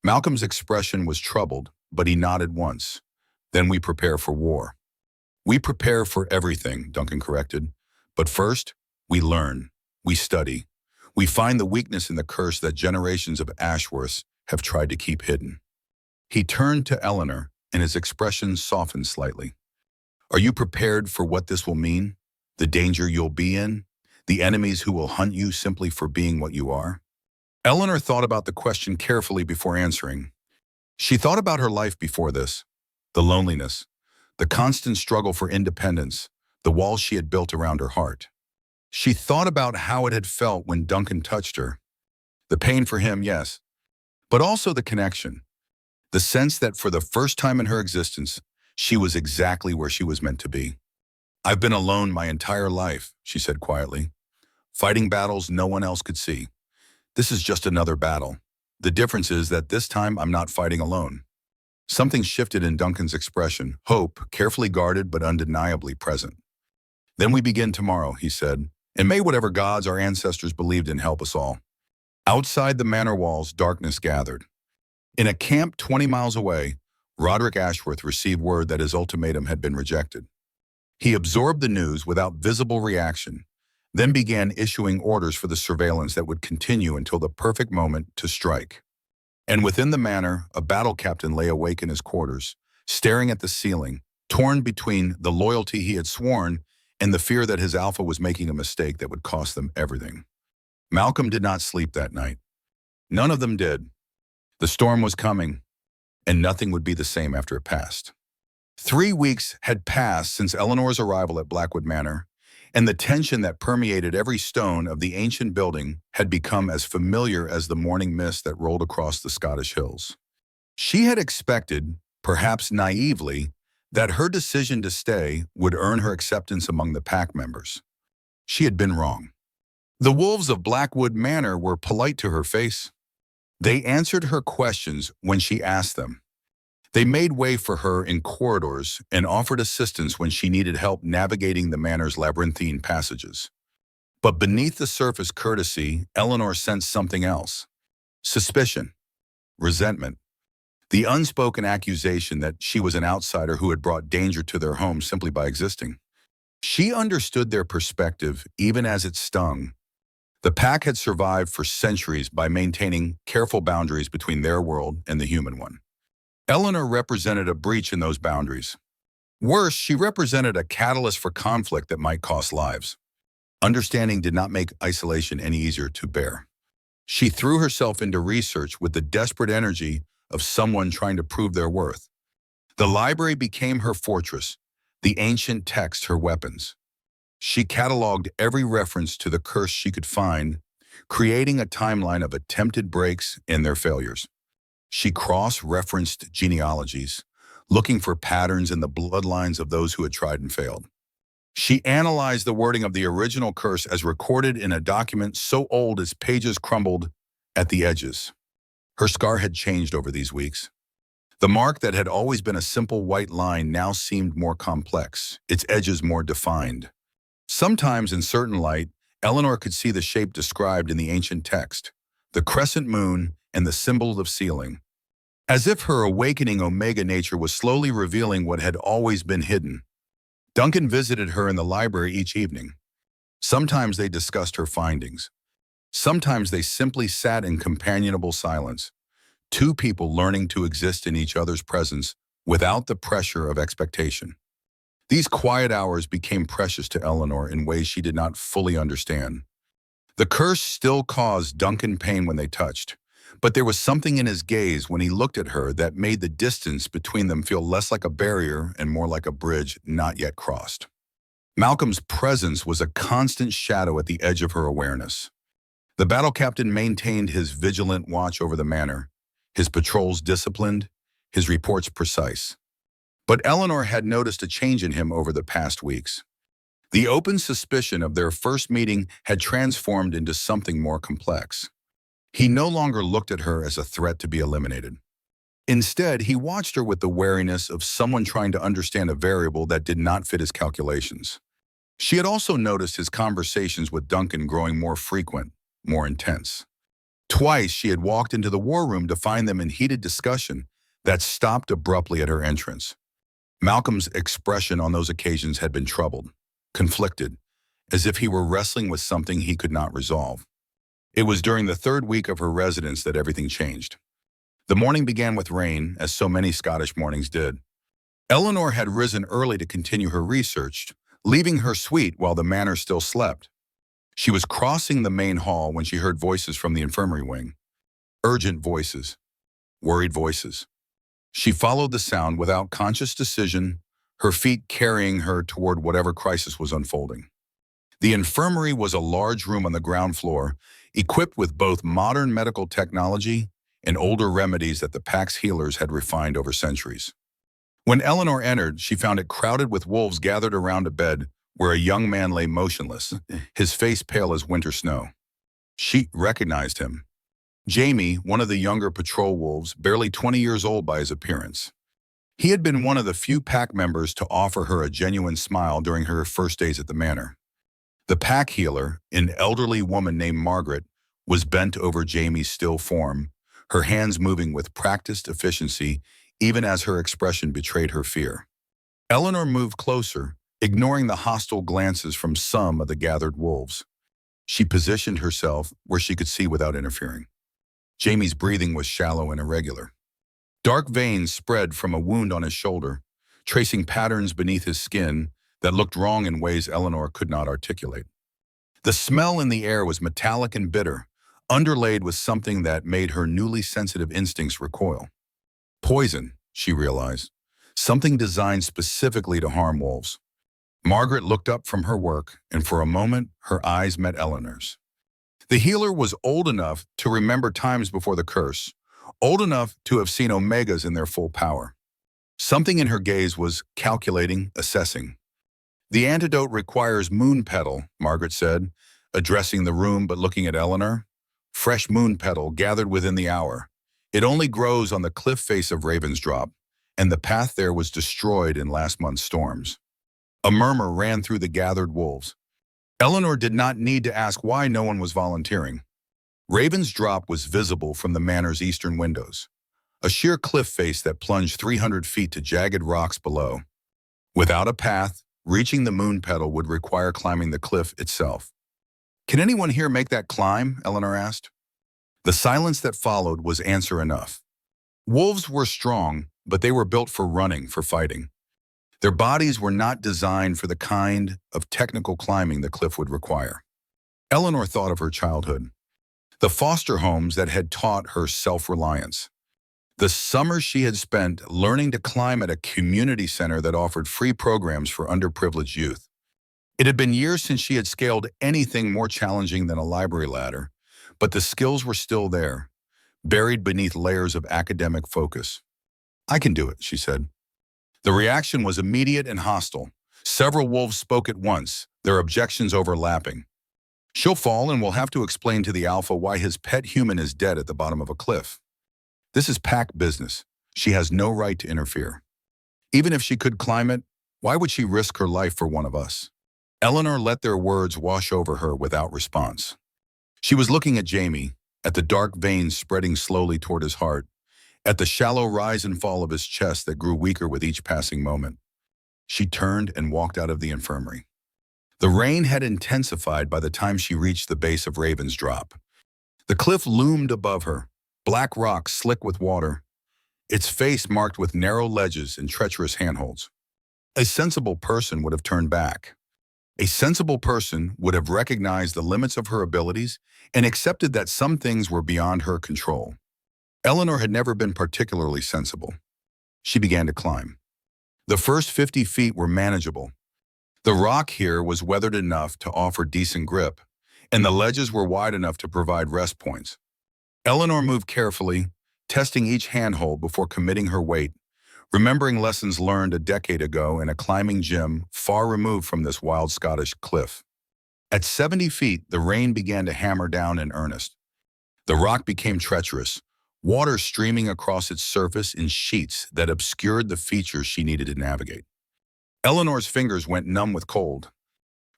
Malcolm's expression was troubled, but he nodded once. Then we prepare for war. We prepare for everything, Duncan corrected. But first, we learn, we study. We find the weakness in the curse that generations of Ashworths have tried to keep hidden. He turned to Eleanor, and his expression softened slightly. Are you prepared for what this will mean? The danger you'll be in? The enemies who will hunt you simply for being what you are? Eleanor thought about the question carefully before answering. She thought about her life before this, the loneliness, the constant struggle for independence, the walls she had built around her heart. She thought about how it had felt when Duncan touched her. The pain for him, yes, but also the connection. The sense that for the first time in her existence, she was exactly where she was meant to be. I've been alone my entire life, she said quietly, fighting battles no one else could see. This is just another battle. The difference is that this time I'm not fighting alone. Something shifted in Duncan's expression, hope, carefully guarded but undeniably present. Then we begin tomorrow, he said, and may whatever gods our ancestors believed in help us all. Outside the manor walls, darkness gathered. In a camp 20 miles away, Roderick Ashworth received word that his ultimatum had been rejected. He absorbed the news without visible reaction, then began issuing orders for the surveillance that would continue until the perfect moment to strike. And within the manor, a battle captain lay awake in his quarters, staring at the ceiling, torn between the loyalty he had sworn and the fear that his alpha was making a mistake that would cost them everything. Malcolm did not sleep that night. None of them did. The storm was coming, and nothing would be the same after it passed. 3 weeks had passed since Eleanor's arrival at Blackwood Manor, and the tension that permeated every stone of the ancient building had become as familiar as the morning mist that rolled across the Scottish hills. She had expected, perhaps naively, that her decision to stay would earn her acceptance among the pack members. She had been wrong. The wolves of Blackwood Manor were polite to her face. They answered her questions when she asked them. They made way for her in corridors and offered assistance when she needed help navigating the manor's labyrinthine passages. But beneath the surface courtesy, Eleanor sensed something else. Suspicion, resentment, the unspoken accusation that she was an outsider who had brought danger to their home simply by existing. She understood their perspective even as it stung. The pack had survived for centuries by maintaining careful boundaries between their world and the human one. Eleanor represented a breach in those boundaries. Worse, she represented a catalyst for conflict that might cost lives. Understanding did not make isolation any easier to bear. She threw herself into research with the desperate energy of someone trying to prove their worth. The library became her fortress, the ancient text her weapons. She cataloged every reference to the curse she could find, creating a timeline of attempted breaks and their failures. She cross-referenced genealogies, looking for patterns in the bloodlines of those who had tried and failed. She analyzed the wording of the original curse as recorded in a document so old its pages crumbled at the edges. Her scar had changed over these weeks. The mark that had always been a simple white line now seemed more complex, its edges more defined. Sometimes in certain light, Eleanor could see the shape described in the ancient text, the crescent moon and the symbol of sealing. As if her awakening Omega nature was slowly revealing what had always been hidden. Duncan visited her in the library each evening. Sometimes they discussed her findings. Sometimes they simply sat in companionable silence, two people learning to exist in each other's presence without the pressure of expectation. These quiet hours became precious to Eleanor in ways she did not fully understand. The curse still caused Duncan pain when they touched, but there was something in his gaze when he looked at her that made the distance between them feel less like a barrier and more like a bridge not yet crossed. Malcolm's presence was a constant shadow at the edge of her awareness. The battle captain maintained his vigilant watch over the manor, his patrols disciplined, his reports precise. But Eleanor had noticed a change in him over the past weeks. The open suspicion of their first meeting had transformed into something more complex. He no longer looked at her as a threat to be eliminated. Instead, he watched her with the wariness of someone trying to understand a variable that did not fit his calculations. She had also noticed his conversations with Duncan growing more frequent, more intense. Twice she had walked into the war room to find them in heated discussion that stopped abruptly at her entrance. Malcolm's expression on those occasions had been troubled, conflicted, as if he were wrestling with something he could not resolve. It was during the third week of her residence that everything changed. The morning began with rain, as so many Scottish mornings did. Eleanor had risen early to continue her research, leaving her suite while the manor still slept. She was crossing the main hall when she heard voices from the infirmary wing. Urgent voices, worried voices. She followed the sound without conscious decision, her feet carrying her toward whatever crisis was unfolding. The infirmary was a large room on the ground floor, equipped with both modern medical technology and older remedies that the Pack's healers had refined over centuries. When Eleanor entered, she found it crowded with wolves gathered around a bed where a young man lay motionless, his face pale as winter snow. She recognized him. Jamie, one of the younger patrol wolves, barely 20 years old by his appearance. He had been one of the few Pack members to offer her a genuine smile during her first days at the manor. The Pack healer, an elderly woman named Margaret, was bent over Jamie's still form, her hands moving with practiced efficiency, even as her expression betrayed her fear. Eleanor moved closer, ignoring the hostile glances from some of the gathered wolves. She positioned herself where she could see without interfering. Jamie's breathing was shallow and irregular. Dark veins spread from a wound on his shoulder, tracing patterns beneath his skin that looked wrong in ways Eleanor could not articulate. The smell in the air was metallic and bitter, underlaid with something that made her newly sensitive instincts recoil. Poison, she realized, something designed specifically to harm wolves. Margaret looked up from her work, and for a moment, her eyes met Eleanor's. The healer was old enough to remember times before the curse, old enough to have seen Omegas in their full power. Something in her gaze was calculating, assessing. "The antidote requires moon petal," Margaret said, addressing the room but looking at Eleanor. "Fresh moon petal gathered within the hour. It only grows on the cliff face of Raven's Drop, and the path there was destroyed in last month's storms." A murmur ran through the gathered wolves. Eleanor did not need to ask why no one was volunteering. Raven's Drop was visible from the manor's eastern windows, a sheer cliff face that plunged 300 feet to jagged rocks below. Without a path, reaching the moon petal would require climbing the cliff itself. "Can anyone here make that climb?" Eleanor asked. The silence that followed was answer enough. Wolves were strong, but they were built for running, for fighting. Their bodies were not designed for the kind of technical climbing the cliff would require. Eleanor thought of her childhood, the foster homes that had taught her self-reliance, the summers she had spent learning to climb at a community center that offered free programs for underprivileged youth. It had been years since she had scaled anything more challenging than a library ladder, but the skills were still there, buried beneath layers of academic focus. "I can do it," she said. The reaction was immediate and hostile. Several wolves spoke at once, their objections overlapping. "She'll fall and we'll have to explain to the alpha why his pet human is dead at the bottom of a cliff. This is Pack business. She has no right to interfere. Even if she could climb it, why would she risk her life for one of us? Eleanor let their words wash over her without response. She was looking at Jamie, at the dark veins spreading slowly toward his heart, at the shallow rise and fall of his chest that grew weaker with each passing moment. She turned and walked out of the infirmary. The rain had intensified by the time she reached the base of Raven's Drop. The cliff loomed above her, black rock slick with water, its face marked with narrow ledges and treacherous handholds. A sensible person would have turned back. A sensible person would have recognized the limits of her abilities and accepted that some things were beyond her control. Eleanor had never been particularly sensible. She began to climb. The first 50 feet were manageable. The rock here was weathered enough to offer decent grip, and the ledges were wide enough to provide rest points. Eleanor moved carefully, testing each handhold before committing her weight, remembering lessons learned a decade ago in a climbing gym far removed from this wild Scottish cliff. At 70 feet, the rain began to hammer down in earnest. The rock became treacherous, water streaming across its surface in sheets that obscured the features she needed to navigate. Eleanor's fingers went numb with cold.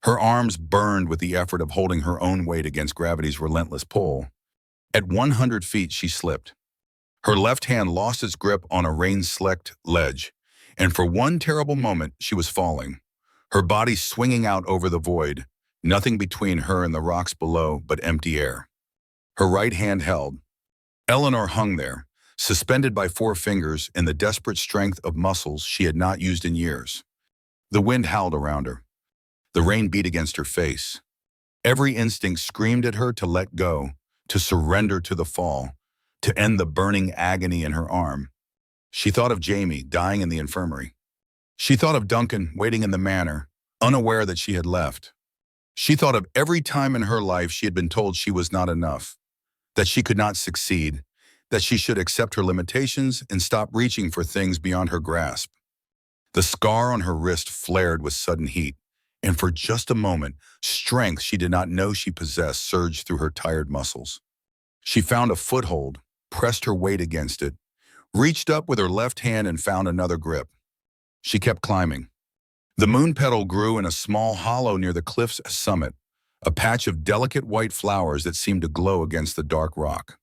Her arms burned with the effort of holding her own weight against gravity's relentless pull. At 100 feet, she slipped. Her left hand lost its grip on a rain-slicked ledge, and for one terrible moment, she was falling, her body swinging out over the void, nothing between her and the rocks below but empty air. Her right hand held. Eleanor hung there, suspended by 4 fingers in the desperate strength of muscles she had not used in years. The wind howled around her. The rain beat against her face. Every instinct screamed at her to let go, to surrender to the fall, to end the burning agony in her arm. She thought of Jamie dying in the infirmary. She thought of Duncan waiting in the manor, unaware that she had left. She thought of every time in her life she had been told she was not enough, that she could not succeed, that she should accept her limitations and stop reaching for things beyond her grasp. The scar on her wrist flared with sudden heat, and for just a moment, strength she did not know she possessed surged through her tired muscles. She found a foothold, pressed her weight against it, reached up with her left hand and found another grip. She kept climbing. The moon petal grew in a small hollow near the cliff's summit, a patch of delicate white flowers that seemed to glow against the dark rock.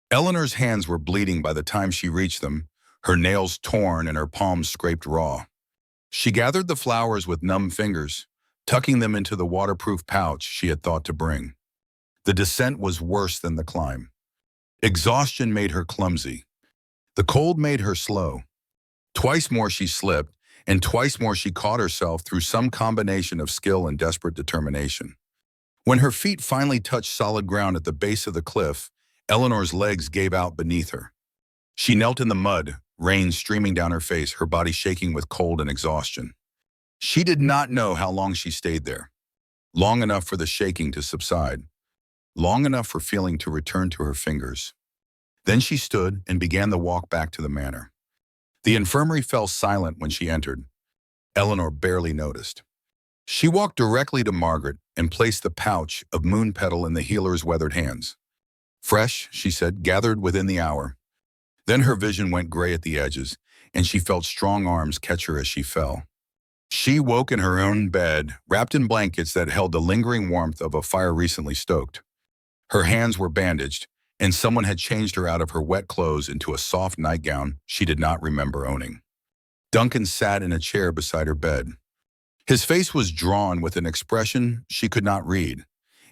Eleanor's hands were bleeding by the time she reached them, her nails torn and her palms scraped raw. She gathered the flowers with numb fingers, tucking them into the waterproof pouch she had thought to bring. The descent was worse than the climb. Exhaustion made her clumsy. The cold made her slow. Twice more she slipped, and twice more she caught herself through some combination of skill and desperate determination. When her feet finally touched solid ground at the base of the cliff, Eleanor's legs gave out beneath her. She knelt in the mud, rain streaming down her face, her body shaking with cold and exhaustion. She did not know how long she stayed there. Long enough for the shaking to subside. Long enough for feeling to return to her fingers. Then she stood and began the walk back to the manor. The infirmary fell silent when she entered. Eleanor barely noticed. She walked directly to Margaret and placed the pouch of moon petal in the healer's weathered hands. Fresh, she said, gathered within the hour. Then her vision went gray at the edges, and she felt strong arms catch her as she fell. She woke in her own bed, wrapped in blankets that held the lingering warmth of a fire recently stoked. Her hands were bandaged, and someone had changed her out of her wet clothes into a soft nightgown she did not remember owning. Duncan sat in a chair beside her bed. His face was drawn with an expression she could not read,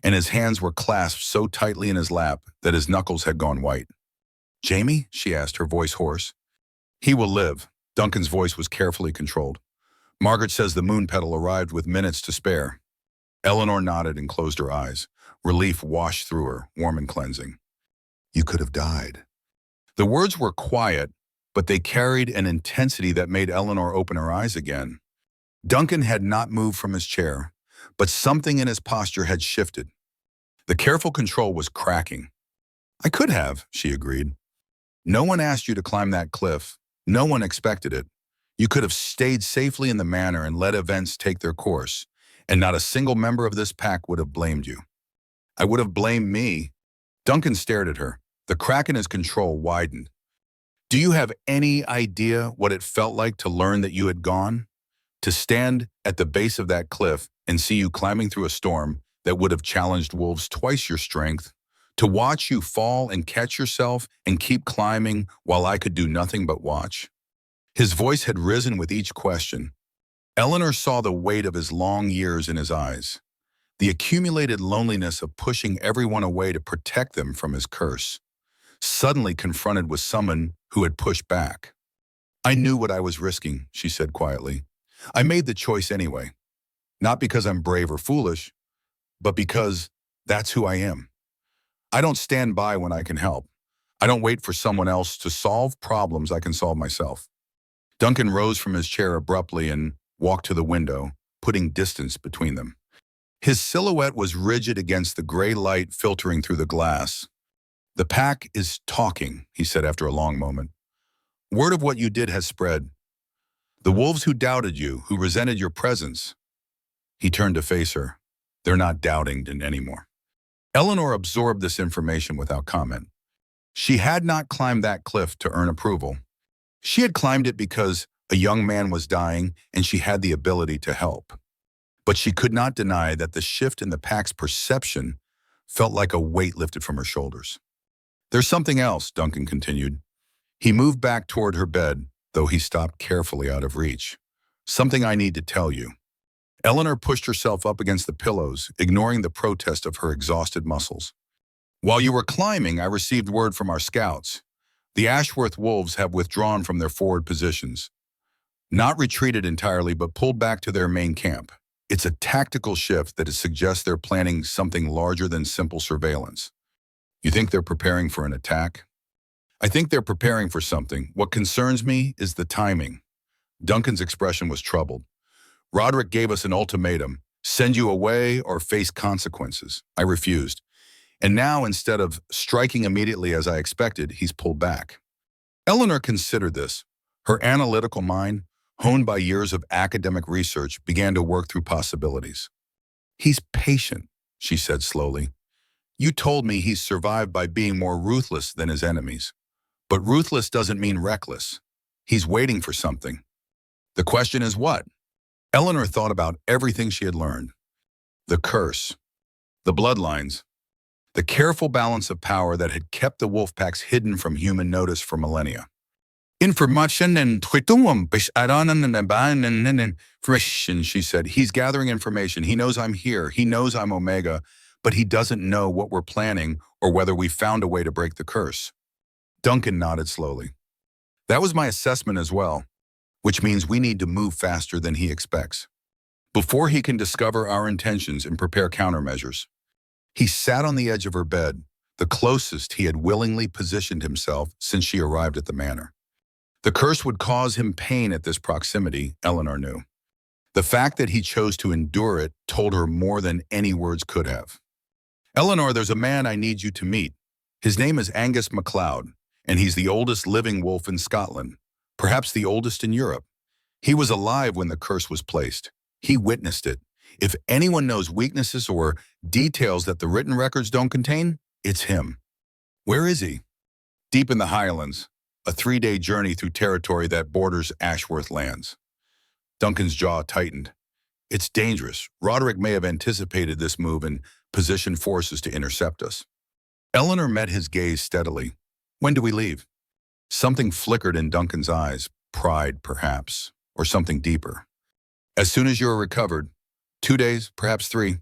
and his hands were clasped so tightly in his lap that his knuckles had gone white. "Jamie?" she asked, her voice hoarse. "He will live." Duncan's voice was carefully controlled. "Margaret says the moon petal arrived with minutes to spare." Eleanor nodded and closed her eyes. Relief washed through her, warm and cleansing. "You could have died." The words were quiet, but they carried an intensity that made Eleanor open her eyes again. Duncan had not moved from his chair, but something in his posture had shifted. The careful control was cracking. "I could have," she agreed. "No one asked you to climb that cliff. No one expected it. You could have stayed safely in the manor and let events take their course, and not a single member of this pack would have blamed you." "I would have blamed me." Duncan stared at her. The crack in his control widened. Do you have any idea what it felt like to learn that you had gone? To stand at the base of that cliff and see you climbing through a storm that would have challenged wolves twice your strength? To watch you fall and catch yourself and keep climbing while I could do nothing but watch? His voice had risen with each question. Eleanor saw the weight of his long years in his eyes, the accumulated loneliness of pushing everyone away to protect them from his curse, suddenly confronted with someone who had pushed back. I knew what I was risking, she said quietly. I made the choice anyway, not because I'm brave or foolish, but because that's who I am. I don't stand by when I can help. I don't wait for someone else to solve problems I can solve myself. Duncan rose from his chair abruptly and walked to the window, putting distance between them. His silhouette was rigid against the gray light filtering through the glass. The pack is talking, he said after a long moment. Word of what you did has spread. The wolves who doubted you, who resented your presence. He turned to face her. They're not doubting it anymore. Eleanor absorbed this information without comment. She had not climbed that cliff to earn approval. She had climbed it because a young man was dying and she had the ability to help. But she could not deny that the shift in the pack's perception felt like a weight lifted from her shoulders. There's something else, Duncan continued. He moved back toward her bed, though he stopped carefully out of reach. Something I need to tell you. Eleanor pushed herself up against the pillows, ignoring the protest of her exhausted muscles. While you were climbing, I received word from our scouts. The Ashworth wolves have withdrawn from their forward positions. Not retreated entirely, but pulled back to their main camp. It's a tactical shift that suggests they're planning something larger than simple surveillance. You think they're preparing for an attack? I think they're preparing for something. What concerns me is the timing. Duncan's expression was troubled. Roderick gave us an ultimatum. Send you away or face consequences. I refused. And now, instead of striking immediately as I expected, he's pulled back. Eleanor considered this. Her analytical mind, honed by years of academic research, began to work through possibilities. He's patient, she said slowly. You told me he's survived by being more ruthless than his enemies. But ruthless doesn't mean reckless. He's waiting for something. The question is what? Eleanor thought about everything she had learned. The curse, the bloodlines, the careful balance of power that had kept the wolf packs hidden from human notice for millennia. Information and information, she said. He's gathering information. He knows I'm here. He knows I'm Omega, but he doesn't know what we're planning or whether we found a way to break the curse. Duncan nodded slowly. That was my assessment as well, which means we need to move faster than he expects. Before he can discover our intentions and prepare countermeasures. He sat on the edge of her bed, the closest he had willingly positioned himself since she arrived at the manor. The curse would cause him pain at this proximity, Eleanor knew. The fact that he chose to endure it told her more than any words could have. Eleanor, there's a man I need you to meet. His name is Angus MacLeod, and he's the oldest living wolf in Scotland, perhaps the oldest in Europe. He was alive when the curse was placed. He witnessed it. If anyone knows weaknesses or details that the written records don't contain, it's him. Where is he? Deep in the Highlands, a 3-day journey through territory that borders Ashworth lands. Duncan's jaw tightened. It's dangerous. Roderick may have anticipated this move and positioned forces to intercept us. Eleanor met his gaze steadily. When do we leave? Something flickered in Duncan's eyes, pride perhaps, or something deeper. As soon as you are recovered, 2 days, perhaps 3.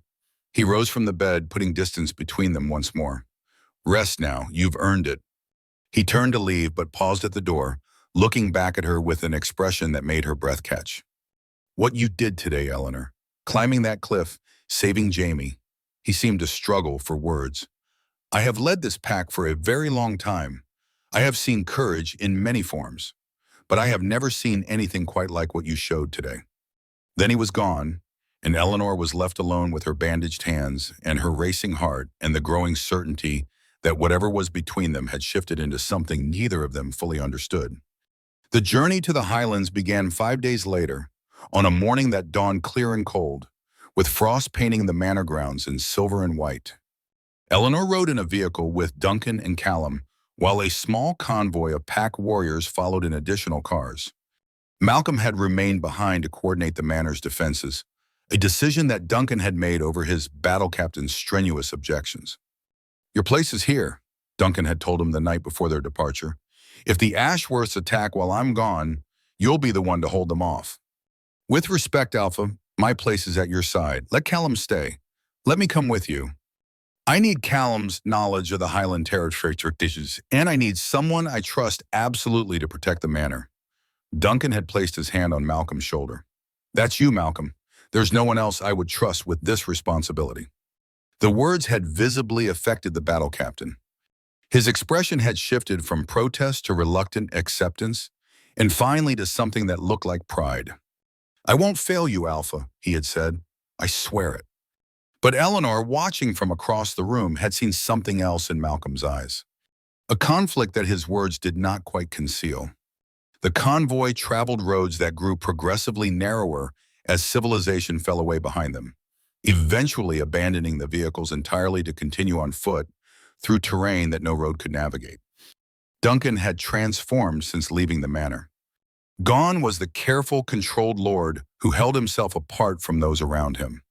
He rose from the bed, putting distance between them once more. Rest now, you've earned it. He turned to leave, but paused at the door, looking back at her with an expression that made her breath catch. What you did today, Eleanor, climbing that cliff, saving Jamie. He seemed to struggle for words. I have led this pack for a very long time. I have seen courage in many forms, but I have never seen anything quite like what you showed today. Then he was gone, and Eleanor was left alone with her bandaged hands and her racing heart and the growing certainty that whatever was between them had shifted into something neither of them fully understood. The journey to the Highlands began 5 days later, on a morning that dawned clear and cold, with frost painting the manor grounds in silver and white. Eleanor rode in a vehicle with Duncan and Callum, while a small convoy of pack warriors followed in additional cars. Malcolm had remained behind to coordinate the manor's defenses, a decision that Duncan had made over his battle captain's strenuous objections. "Your place is here," Duncan had told him the night before their departure. "If the Ashworths attack while I'm gone, you'll be the one to hold them off." "With respect, Alpha, my place is at your side. Let Callum stay. Let me come with you. I need Callum's knowledge of the Highland Territory traditions, and I need someone I trust absolutely to protect the manor." Duncan had placed his hand on Malcolm's shoulder. "That's you, Malcolm. There's no one else I would trust with this responsibility." The words had visibly affected the battle captain. His expression had shifted from protest to reluctant acceptance, and finally to something that looked like pride. "I won't fail you, Alpha," he had said. "I swear it." But Eleanor, watching from across the room, had seen something else in Malcolm's eyes. A conflict that his words did not quite conceal. The convoy traveled roads that grew progressively narrower as civilization fell away behind them, eventually abandoning the vehicles entirely to continue on foot through terrain that no road could navigate. Duncan had transformed since leaving the manor. Gone was the careful, controlled lord who held himself apart from those around him.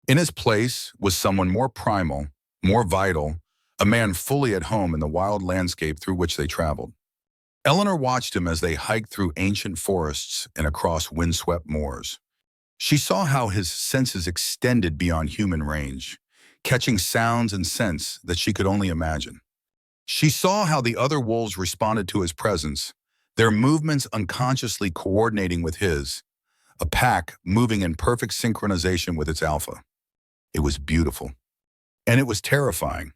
In his place was someone more primal, more vital, a man fully at home in the wild landscape through which they traveled. Eleanor watched him as they hiked through ancient forests and across windswept moors. She saw how his senses extended beyond human range, catching sounds and scents that she could only imagine. She saw how the other wolves responded to his presence, their movements unconsciously coordinating with his, a pack moving in perfect synchronization with its alpha. It was beautiful. And it was terrifying,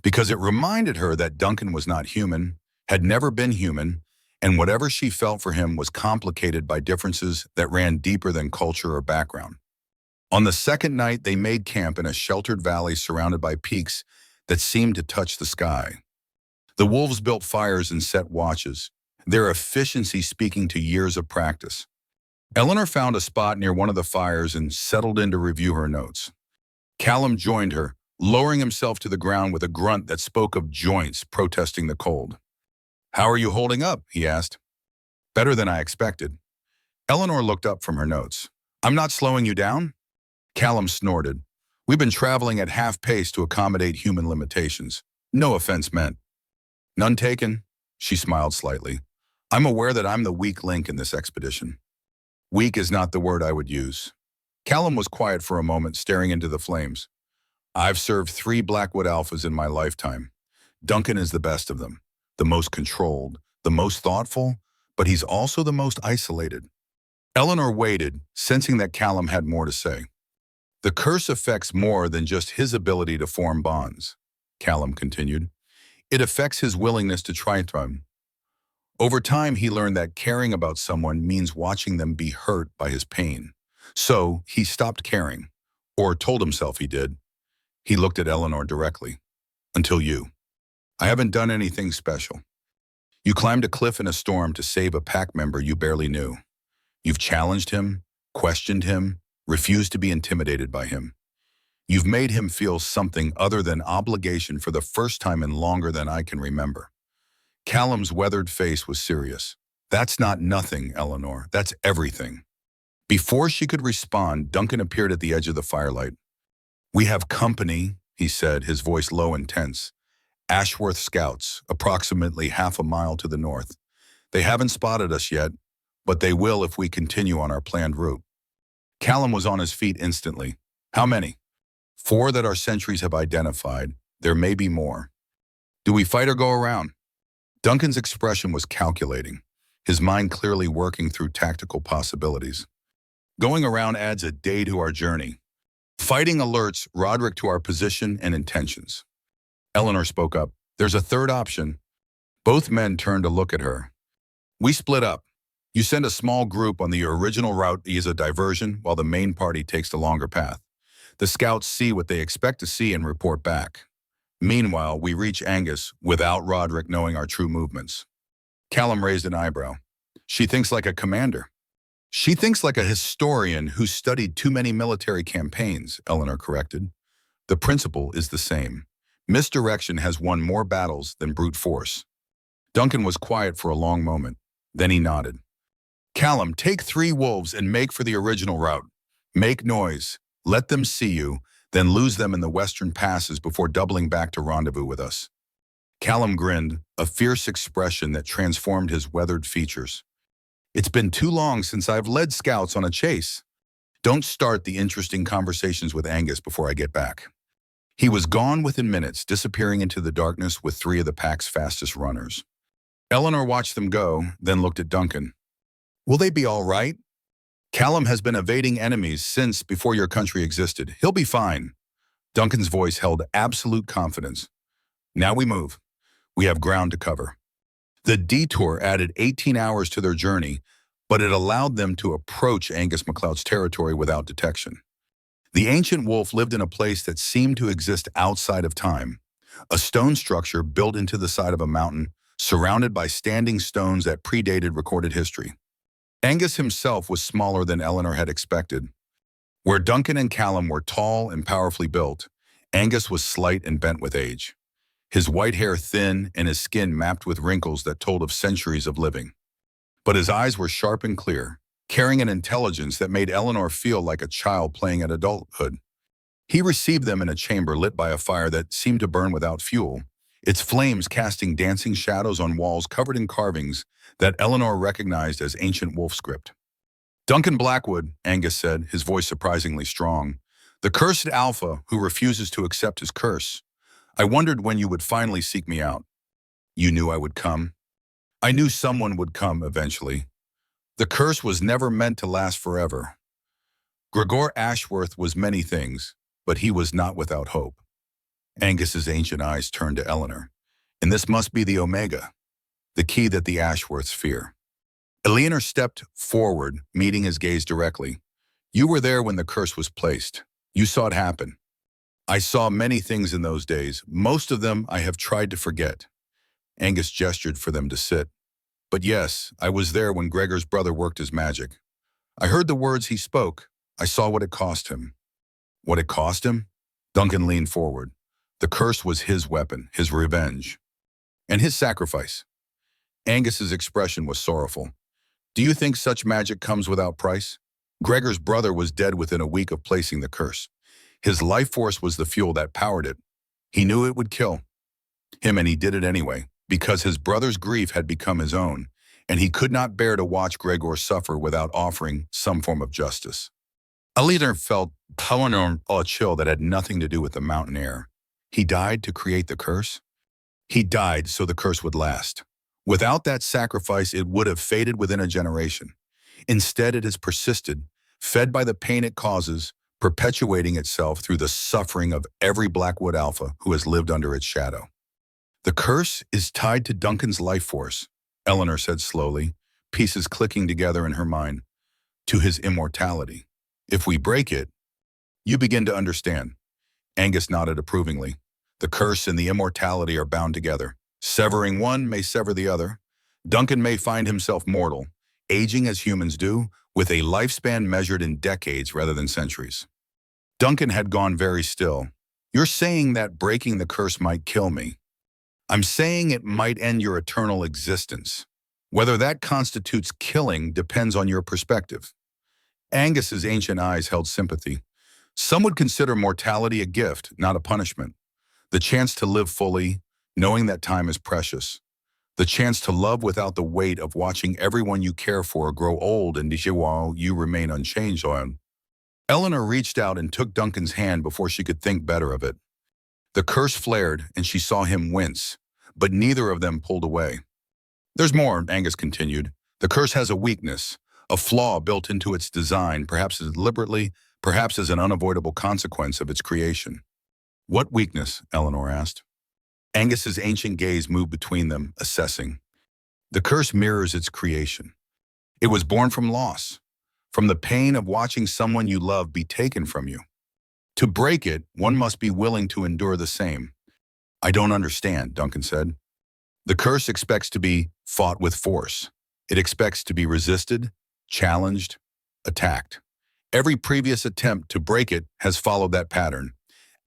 because it reminded her that Duncan was not human, had never been human, and whatever she felt for him was complicated by differences that ran deeper than culture or background. On the second night, they made camp in a sheltered valley surrounded by peaks that seemed to touch the sky. The wolves built fires and set watches, their efficiency speaking to years of practice. Eleanor found a spot near one of the fires and settled in to review her notes. Callum joined her, lowering himself to the ground with a grunt that spoke of joints protesting the cold. "How are you holding up?" he asked. "Better than I expected." Eleanor looked up from her notes. "I'm not slowing you down?" Callum snorted. "We've been traveling at half pace to accommodate human limitations. No offense meant." "None taken," she smiled slightly. "I'm aware that I'm the weak link in this expedition." "Weak is not the word I would use." Callum was quiet for a moment, staring into the flames. "I've served 3 Blackwood Alphas in my lifetime. Duncan is the best of them, the most controlled, the most thoughtful, but he's also the most isolated." Eleanor waited, sensing that Callum had more to say. "The curse affects more than just his ability to form bonds," Callum continued. "It affects his willingness to try them. Over time, he learned that caring about someone means watching them be hurt by his pain. So he stopped caring, or told himself he did." He looked at Eleanor directly. "Until you. I haven't done anything special. You climbed a cliff in a storm to save a pack member you barely knew. You've challenged him, questioned him, refused to be intimidated by him. You've made him feel something other than obligation for the first time in longer than I can remember." Callum's weathered face was serious. "That's not nothing, Eleanor. That's everything." Before she could respond, Duncan appeared at the edge of the firelight. "We have company," he said, his voice low and tense. "Ashworth scouts, approximately half a mile to the north. They haven't spotted us yet, but they will if we continue on our planned route." Callum was on his feet instantly. "How many?" "4 that our sentries have identified. There may be more." "Do we fight or go around?" Duncan's expression was calculating, his mind clearly working through tactical possibilities. "Going around adds a day to our journey. Fighting alerts Roderick to our position and intentions." Eleanor spoke up. "There's a third option." Both men turned to look at her. "We split up. You send a small group on the original route as a diversion while the main party takes the longer path. The scouts see what they expect to see and report back. Meanwhile, we reach Angus without Roderick knowing our true movements." Callum raised an eyebrow. "She thinks like a commander." "She thinks like a historian who studied too many military campaigns," Eleanor corrected. "The principle is the same. Misdirection has won more battles than brute force. Duncan was quiet for a long moment. Then he nodded. Callum, take 3 wolves and make for the original route. Make noise. Let them see you, then lose them in the western passes before doubling back to rendezvous with us. Callum grinned, a fierce expression that transformed his weathered features. It's been too long since I've led scouts on a chase. Don't start the interesting conversations with Angus before I get back. He was gone within minutes, disappearing into the darkness with 3 of the pack's fastest runners. Eleanor watched them go, then looked at Duncan. Will they be all right? Callum has been evading enemies since before your country existed. He'll be fine. Duncan's voice held absolute confidence. Now we move. We have ground to cover. The detour added 18 hours to their journey, but it allowed them to approach Angus MacLeod's territory without detection. The ancient wolf lived in a place that seemed to exist outside of time, a stone structure built into the side of a mountain, surrounded by standing stones that predated recorded history. Angus himself was smaller than Eleanor had expected. Where Duncan and Callum were tall and powerfully built, Angus was slight and bent with age. His white hair thin and his skin mapped with wrinkles that told of centuries of living. But his eyes were sharp and clear, carrying an intelligence that made Eleanor feel like a child playing at adulthood. He received them in a chamber lit by a fire that seemed to burn without fuel, its flames casting dancing shadows on walls covered in carvings that Eleanor recognized as ancient wolf script. Duncan Blackwood, Angus said, his voice surprisingly strong, the cursed alpha who refuses to accept his curse. I wondered when you would finally seek me out. You knew I would come. I knew someone would come eventually. The curse was never meant to last forever. Gregor Ashworth was many things, but he was not without hope. Angus's ancient eyes turned to Eleanor. And this must be the Omega, the key that the Ashworths fear. Eleanor stepped forward, meeting his gaze directly. You were there when the curse was placed. You saw it happen. I saw many things in those days. Most of them I have tried to forget. Angus gestured for them to sit. But yes, I was there when Gregor's brother worked his magic. I heard the words he spoke. I saw what it cost him. What it cost him? Duncan leaned forward. The curse was his weapon, his revenge, and his sacrifice. Angus's expression was sorrowful. Do you think such magic comes without price? Gregor's brother was dead within a week of placing the curse. His life force was the fuel that powered it. He knew it would kill him, and he did it anyway, because his brother's grief had become his own, and he could not bear to watch Gregor suffer without offering some form of justice. Eleanor felt a chill that had nothing to do with the mountain air. He died to create the curse? He died so the curse would last. Without that sacrifice, it would have faded within a generation. Instead, it has persisted, fed by the pain it causes, perpetuating itself through the suffering of every Blackwood Alpha who has lived under its shadow. The curse is tied to Duncan's life force, Eleanor said slowly, pieces clicking together in her mind, to his immortality. If we break it, you begin to understand. Angus nodded approvingly. The curse and the immortality are bound together. Severing one may sever the other. Duncan may find himself mortal, aging as humans do, with a lifespan measured in decades rather than centuries. Duncan had gone very still. You're saying that breaking the curse might kill me. I'm saying it might end your eternal existence. Whether that constitutes killing depends on your perspective. Angus's ancient eyes held sympathy. Some would consider mortality a gift, not a punishment. The chance to live fully, knowing that time is precious. The chance to love without the weight of watching everyone you care for grow old and while you remain unchanged on. Eleanor reached out and took Duncan's hand before she could think better of it. The curse flared and she saw him wince, but neither of them pulled away. There's more, Angus continued. The curse has a weakness, a flaw built into its design, perhaps deliberately, perhaps as an unavoidable consequence of its creation. What weakness? Eleanor asked. Angus's ancient gaze moved between them, assessing. The curse mirrors its creation. It was born from loss, from the pain of watching someone you love be taken from you. To break it, one must be willing to endure the same. I don't understand, Duncan said. The curse expects to be fought with force. It expects to be resisted, challenged, attacked. Every previous attempt to break it has followed that pattern.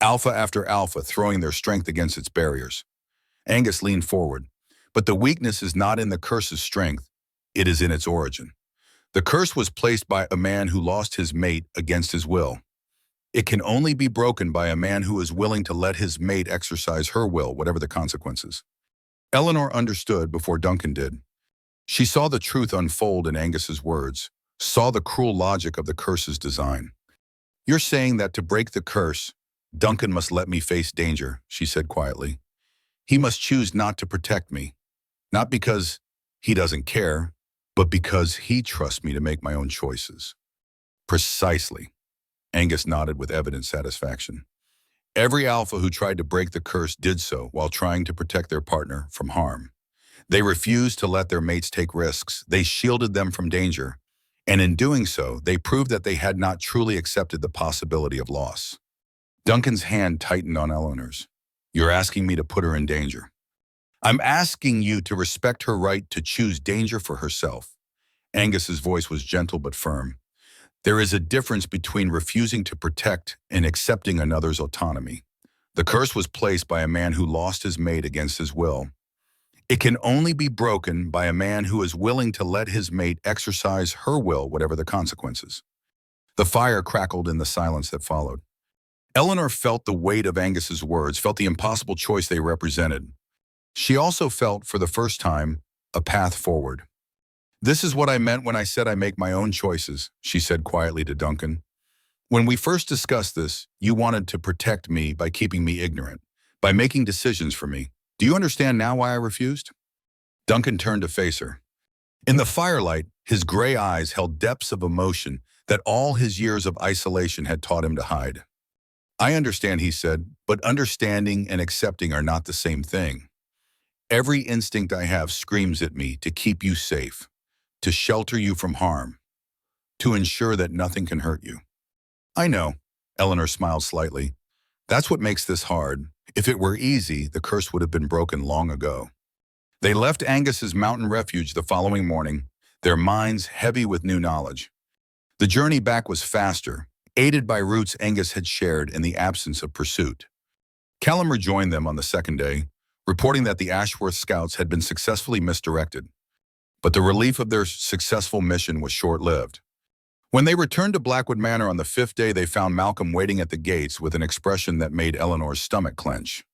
alpha after alpha throwing their strength against its barriers. Angus leaned forward. But the weakness is not in the curse's strength, it is in its origin. The curse was placed by a man who lost his mate against his will. It can only be broken by a man who is willing to let his mate exercise her will, whatever the consequences. Eleanor understood before Duncan did. She saw the truth unfold in Angus's words, saw the cruel logic of the curse's design. "You're saying that to break the curse, Duncan must let me face danger," she said quietly. "He must choose not to protect me, not because he doesn't care, but because he trusts me to make my own choices." "Precisely." Angus nodded with evident satisfaction. Every alpha who tried to break the curse did so while trying to protect their partner from harm. They refused to let their mates take risks. They shielded them from danger. And in doing so, they proved that they had not truly accepted the possibility of loss. Duncan's hand tightened on Eleanor's. "You're asking me to put her in danger." "I'm asking you to respect her right to choose danger for herself." Angus's voice was gentle but firm. "There is a difference between refusing to protect and accepting another's autonomy. The curse was placed by a man who lost his mate against his will. It can only be broken by a man who is willing to let his mate exercise her will, whatever the consequences." The fire crackled in the silence that followed. Eleanor felt the weight of Angus's words, felt the impossible choice they represented. She also felt, for the first time, a path forward. "This is what I meant when I said I make my own choices," she said quietly to Duncan. "When we first discussed this, you wanted to protect me by keeping me ignorant, by making decisions for me. Do you understand now why I refused?" Duncan turned to face her. In the firelight, his gray eyes held depths of emotion that all his years of isolation had taught him to hide. "I understand," he said, "but understanding and accepting are not the same thing. Every instinct I have screams at me to keep you safe, to shelter you from harm, to ensure that nothing can hurt you." "I know," Eleanor smiled slightly. "That's what makes this hard. If it were easy, the curse would have been broken long ago." They left Angus's mountain refuge the following morning, their minds heavy with new knowledge. The journey back was faster, aided by routes Angus had shared in the absence of pursuit. Callum rejoined them on the second day, reporting that the Ashworth scouts had been successfully misdirected. But the relief of their successful mission was short-lived. When they returned to Blackwood Manor on the fifth day, they found Malcolm waiting at the gates with an expression that made Eleanor's stomach clench.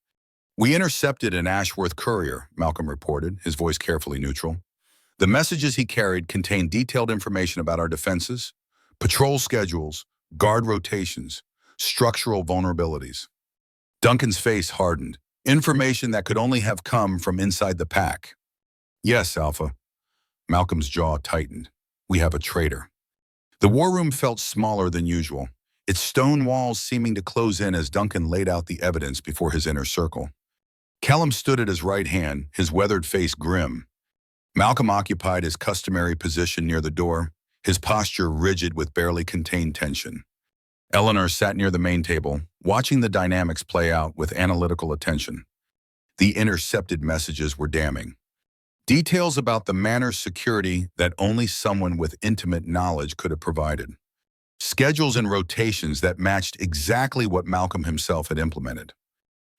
"We intercepted an Ashworth courier," Malcolm reported, his voice carefully neutral. "The messages he carried contained detailed information about our defenses, patrol schedules, guard rotations, structural vulnerabilities." Duncan's face hardened. Information that could only have come from inside the pack. "Yes, Alpha." Malcolm's jaw tightened. "We have a traitor." The war room felt smaller than usual, its stone walls seeming to close in as Duncan laid out the evidence before his inner circle. Callum stood at his right hand, his weathered face grim. Malcolm occupied his customary position near the door, his posture rigid with barely contained tension. Eleanor sat near the main table, watching the dynamics play out with analytical attention. The intercepted messages were damning. Details about the manor's security that only someone with intimate knowledge could have provided. Schedules and rotations that matched exactly what Malcolm himself had implemented.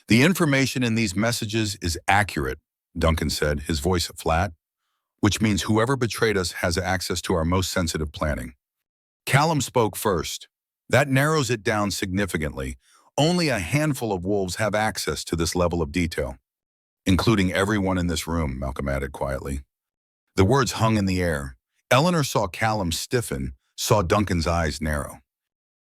"The information in these messages is accurate," Duncan said, his voice flat, "which means whoever betrayed us has access to our most sensitive planning." Callum spoke first. "That narrows it down significantly. Only a handful of wolves have access to this level of detail." "Including everyone in this room," Malcolm added quietly. The words hung in the air. Eleanor saw Callum stiffen, saw Duncan's eyes narrow.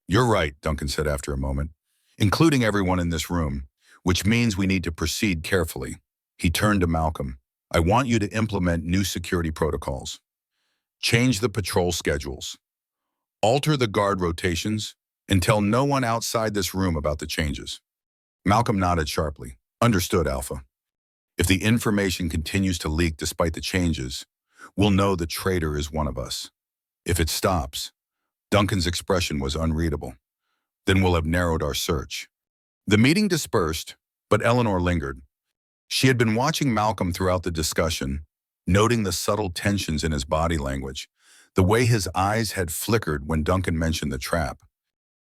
"You're right," Duncan said after a moment. "Including everyone in this room, which means we need to proceed carefully." He turned to Malcolm. "I want you to implement new security protocols. Change the patrol schedules. Alter the guard rotations, and tell no one outside this room about the changes." Malcolm nodded sharply. "Understood, Alpha. If the information continues to leak despite the changes, we'll know the traitor is one of us. If it stops," Duncan's expression was unreadable, "then we'll have narrowed our search." The meeting dispersed, but Eleanor lingered. She had been watching Malcolm throughout the discussion, noting the subtle tensions in his body language, the way his eyes had flickered when Duncan mentioned the trap.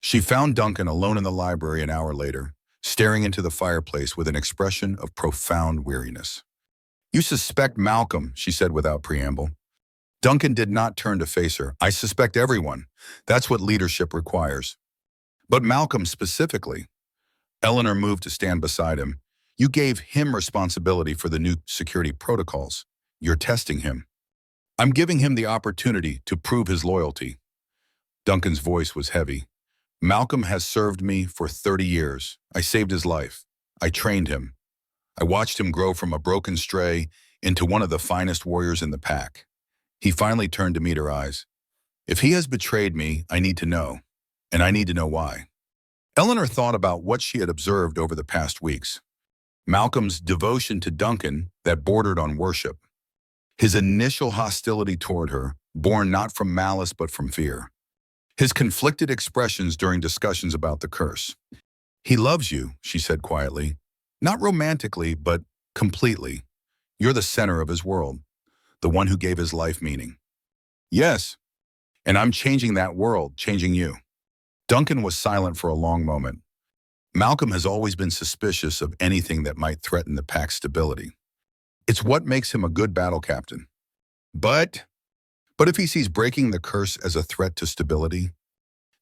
She found Duncan alone in the library an hour later, staring into the fireplace with an expression of profound weariness. "You suspect Malcolm," she said without preamble. Duncan did not turn to face her. "I suspect everyone. That's what leadership requires." "But Malcolm specifically." Eleanor moved to stand beside him. "You gave him responsibility for the new security protocols. You're testing him." "I'm giving him the opportunity to prove his loyalty." Duncan's voice was heavy. "Malcolm has served me for 30 years. I saved his life. I trained him. I watched him grow from a broken stray into one of the finest warriors in the pack." He finally turned to meet her eyes. "If he has betrayed me, I need to know, and I need to know why." Eleanor thought about what she had observed over the past weeks. Malcolm's devotion to Duncan that bordered on worship. His initial hostility toward her, born not from malice but from fear. His conflicted expressions during discussions about the curse. "He loves you," she said quietly. "Not romantically, but completely. You're the center of his world, the one who gave his life meaning." "Yes, and I'm changing that world, changing you." Duncan was silent for a long moment. Malcolm has always been suspicious of anything that might threaten the pack's stability. It's what makes him a good battle captain. But if he sees breaking the curse as a threat to stability,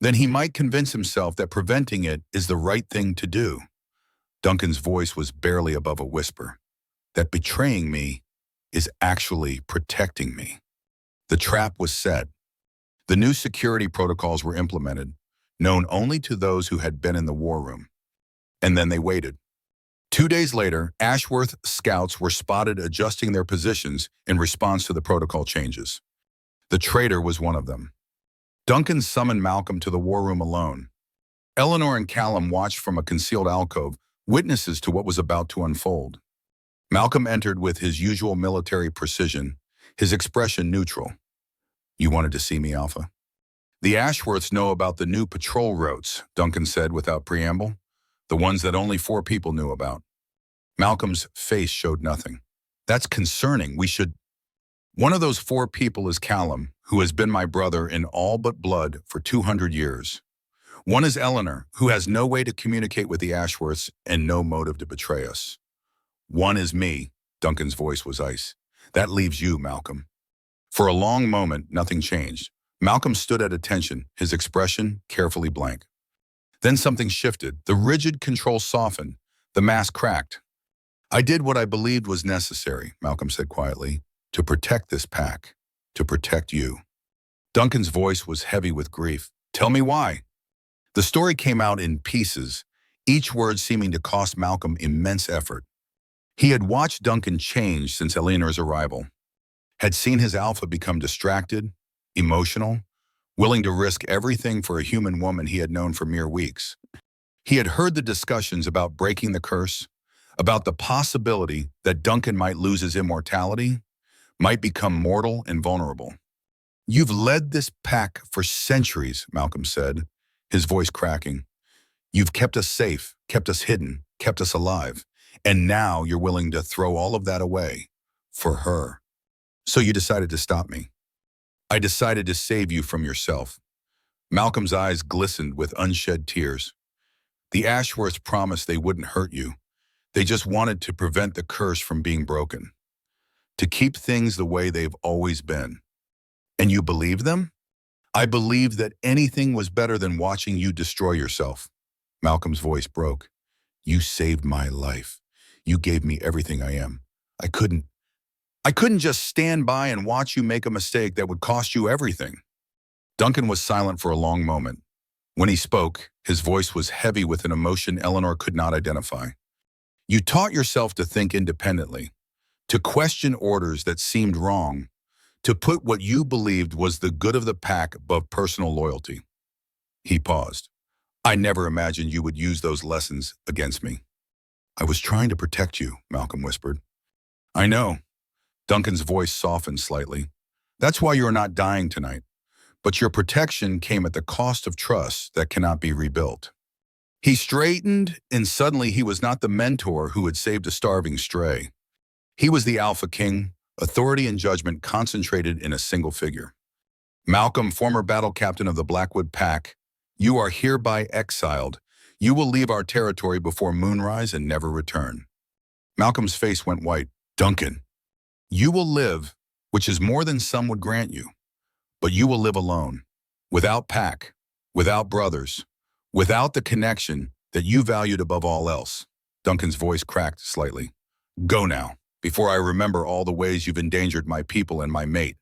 then he might convince himself that preventing it is the right thing to do. Duncan's voice was barely above a whisper. "That betraying me is actually protecting me." The trap was set. The new security protocols were implemented, known only to those who had been in the war room. And then they waited. 2 days later, Ashworth scouts were spotted adjusting their positions in response to the protocol changes. The traitor was one of them. Duncan summoned Malcolm to the war room alone. Eleanor and Callum watched from a concealed alcove, witnesses to what was about to unfold. Malcolm entered with his usual military precision, his expression neutral. "You wanted to see me, Alpha?" "The Ashworths know about the new patrol routes," Duncan said without preamble. "The ones that only 4 people knew about." Malcolm's face showed nothing. "That's concerning. We should—" "One of those 4 people is Callum, who has been my brother in all but blood for 200 years. One is Eleanor, who has no way to communicate with the Ashworths and no motive to betray us. One is me." Duncan's voice was ice. "That leaves you, Malcolm." For a long moment, nothing changed. Malcolm stood at attention, his expression carefully blank. Then something shifted. The rigid control softened. The mask cracked. "I did what I believed was necessary," Malcolm said quietly, "to protect this pack, to protect you." Duncan's voice was heavy with grief. "Tell me why." The story came out in pieces, each word seeming to cost Malcolm immense effort. He had watched Duncan change since Eleanor's arrival, had seen his alpha become distracted, emotional, willing to risk everything for a human woman he had known for mere weeks. He had heard the discussions about breaking the curse, about the possibility that Duncan might lose his immortality, might become mortal and vulnerable. "You've led this pack for centuries," Malcolm said, his voice cracking. "You've kept us safe, kept us hidden, kept us alive. And now you're willing to throw all of that away for her. So you decided to stop me." "I decided to save you from yourself." Malcolm's eyes glistened with unshed tears. "The Ashworths promised they wouldn't hurt you. They just wanted to prevent the curse from being broken. To keep things the way they've always been. And you believed them?" "I believed that anything was better than watching you destroy yourself." Malcolm's voice broke. "You saved my life. You gave me everything I am. I couldn't just stand by and watch you make a mistake that would cost you everything." Duncan was silent for a long moment. When he spoke, his voice was heavy with an emotion Eleanor could not identify. "You taught yourself to think independently, to question orders that seemed wrong, to put what you believed was the good of the pack above personal loyalty." He paused. "I never imagined you would use those lessons against me." "I was trying to protect you," Malcolm whispered. "I know." Duncan's voice softened slightly. "That's why you're not dying tonight. But your protection came at the cost of trust that cannot be rebuilt." He straightened, and suddenly he was not the mentor who had saved a starving stray. He was the Alpha King, authority and judgment concentrated in a single figure. "Malcolm, former battle captain of the Blackwood Pack, you are hereby exiled. You will leave our territory before moonrise and never return. Malcolm's face went white. Duncan, you will live, which is more than some would grant you, but you will live alone, without pack, without brothers, without the connection that you valued above all else. Duncan's voice cracked slightly. Go now, before I remember all the ways you've endangered my people and my mate.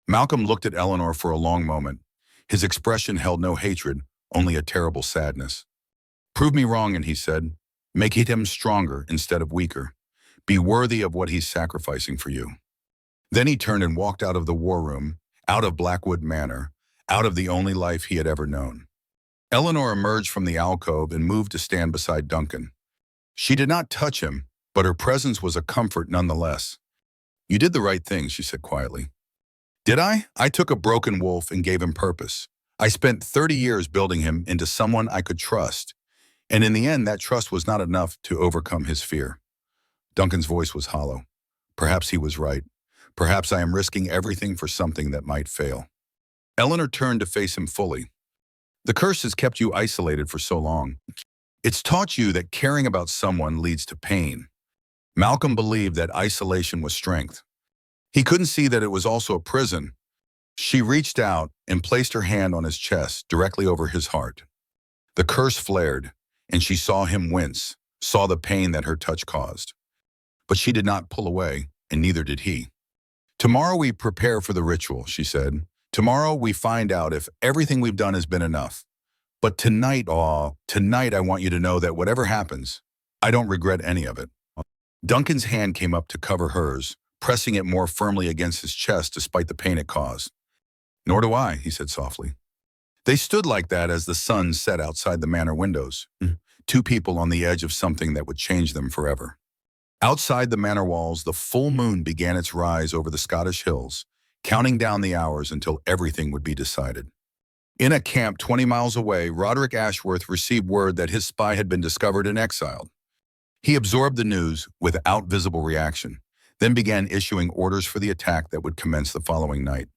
Malcolm looked at Eleanor for a long moment. His expression held no hatred, only a terrible sadness. Prove me wrong, and he said, make him stronger instead of weaker. Be worthy of what he's sacrificing for you. Then he turned and walked out of the war room, out of Blackwood Manor, out of the only life he had ever known. Eleanor emerged from the alcove and moved to stand beside Duncan. She did not touch him, but her presence was a comfort nonetheless. You did the right thing, she said quietly. Did I? I took a broken wolf and gave him purpose. I spent 30 years building him into someone I could trust, and in the end that trust was not enough to overcome his fear. Duncan's voice was hollow. Perhaps he was right. Perhaps I am risking everything for something that might fail. Eleanor turned to face him fully. The curse has kept you isolated for so long. It's taught you that caring about someone leads to pain. Malcolm believed that isolation was strength. He couldn't see that it was also a prison. She reached out and placed her hand on his chest, directly over his heart. The curse flared, and she saw him wince, saw the pain that her touch caused. But she did not pull away, and neither did he. Tomorrow we prepare for the ritual, she said. Tomorrow we find out if everything we've done has been enough. But tonight I want you to know that whatever happens, I don't regret any of it. Duncan's hand came up to cover hers, pressing it more firmly against his chest despite the pain it caused. Nor do I, he said softly. They stood like that as the sun set outside the manor windows, two people on the edge of something that would change them forever. Outside the manor walls, the full moon began its rise over the Scottish hills, counting down the hours until everything would be decided. In a camp 20 miles away, Roderick Ashworth received word that his spy had been discovered and exiled. He absorbed the news without visible reaction, then began issuing orders for the attack that would commence the following night.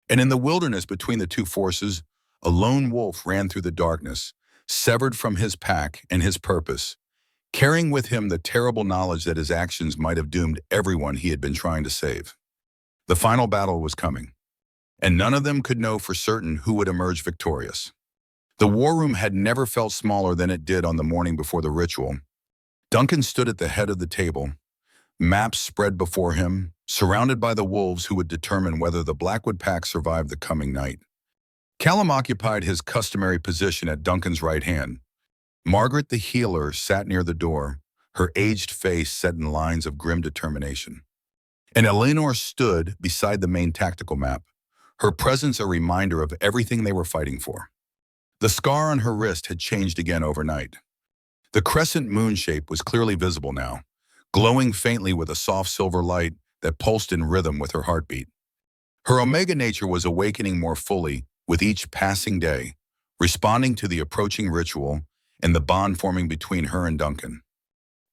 And in the wilderness between the two forces, a lone wolf ran through the darkness, severed from his pack and his purpose, carrying with him the terrible knowledge that his actions might have doomed everyone he had been trying to save. The final battle was coming, and none of them could know for certain who would emerge victorious. The war room had never felt smaller than it did on the morning before the ritual. Duncan stood at the head of the table, maps spread before him, surrounded by the wolves who would determine whether the Blackwood pack survived the coming night. Callum occupied his customary position at Duncan's right hand. Margaret the healer sat near the door, her aged face set in lines of grim determination. And Eleanor stood beside the main tactical map, her presence a reminder of everything they were fighting for. The scar on her wrist had changed again overnight. The crescent moon shape was clearly visible now, glowing faintly with a soft silver light that pulsed in rhythm with her heartbeat. Her Omega nature was awakening more fully with each passing day, responding to the approaching ritual and the bond forming between her and Duncan.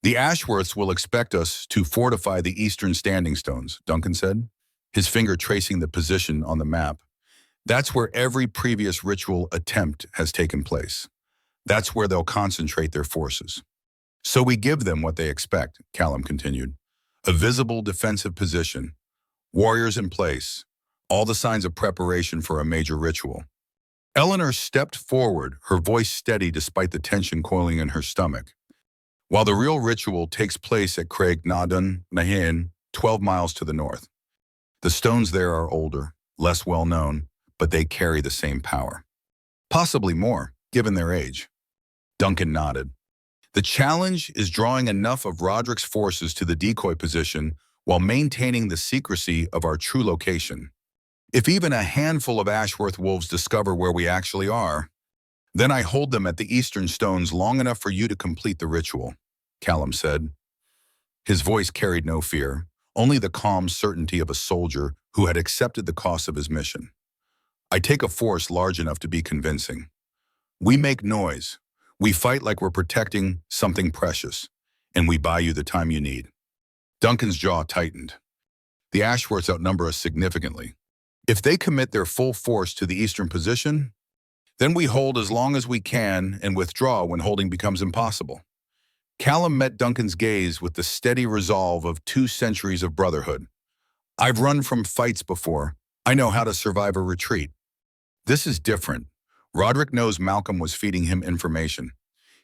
The Ashworths will expect us to fortify the eastern standing stones, Duncan said, his finger tracing the position on the map. That's where every previous ritual attempt has taken place. That's where they'll concentrate their forces. So we give them what they expect, Callum continued. A visible defensive position, warriors in place, all the signs of preparation for a major ritual. Eleanor stepped forward, her voice steady despite the tension coiling in her stomach. While the real ritual takes place at Craig Nadan Nahin, 12 miles to the north. The stones there are older, less well known, but they carry the same power. Possibly more, given their age. Duncan nodded. The challenge is drawing enough of Roderick's forces to the decoy position while maintaining the secrecy of our true location. If even a handful of Ashworth wolves discover where we actually are, then I hold them at the eastern stones long enough for you to complete the ritual, Callum said. His voice carried no fear, only the calm certainty of a soldier who had accepted the cost of his mission. I take a force large enough to be convincing. We make noise. We fight like we're protecting something precious, and we buy you the time you need. Duncan's jaw tightened. The Ashworths outnumber us significantly. If they commit their full force to the eastern position, Then we hold as long as we can and withdraw when holding becomes impossible. Callum met Duncan's gaze with the steady resolve of 2 centuries of brotherhood. I've run from fights before. I know how to survive a retreat. This is different. Roderick knows Malcolm was feeding him information.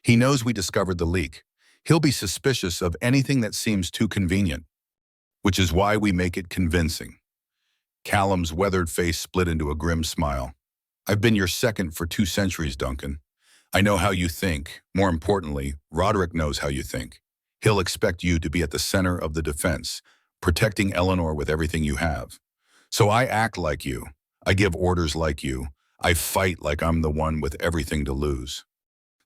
He knows we discovered the leak. He'll be suspicious of anything that seems too convenient, which is why we make it convincing. Callum's weathered face split into a grim smile. I've been your second for 2 centuries, Duncan. I know how you think. More importantly, Roderick knows how you think. He'll expect you to be at the center of the defense, protecting Eleanor with everything you have. So I act like you. I give orders like you. I fight like I'm the one with everything to lose.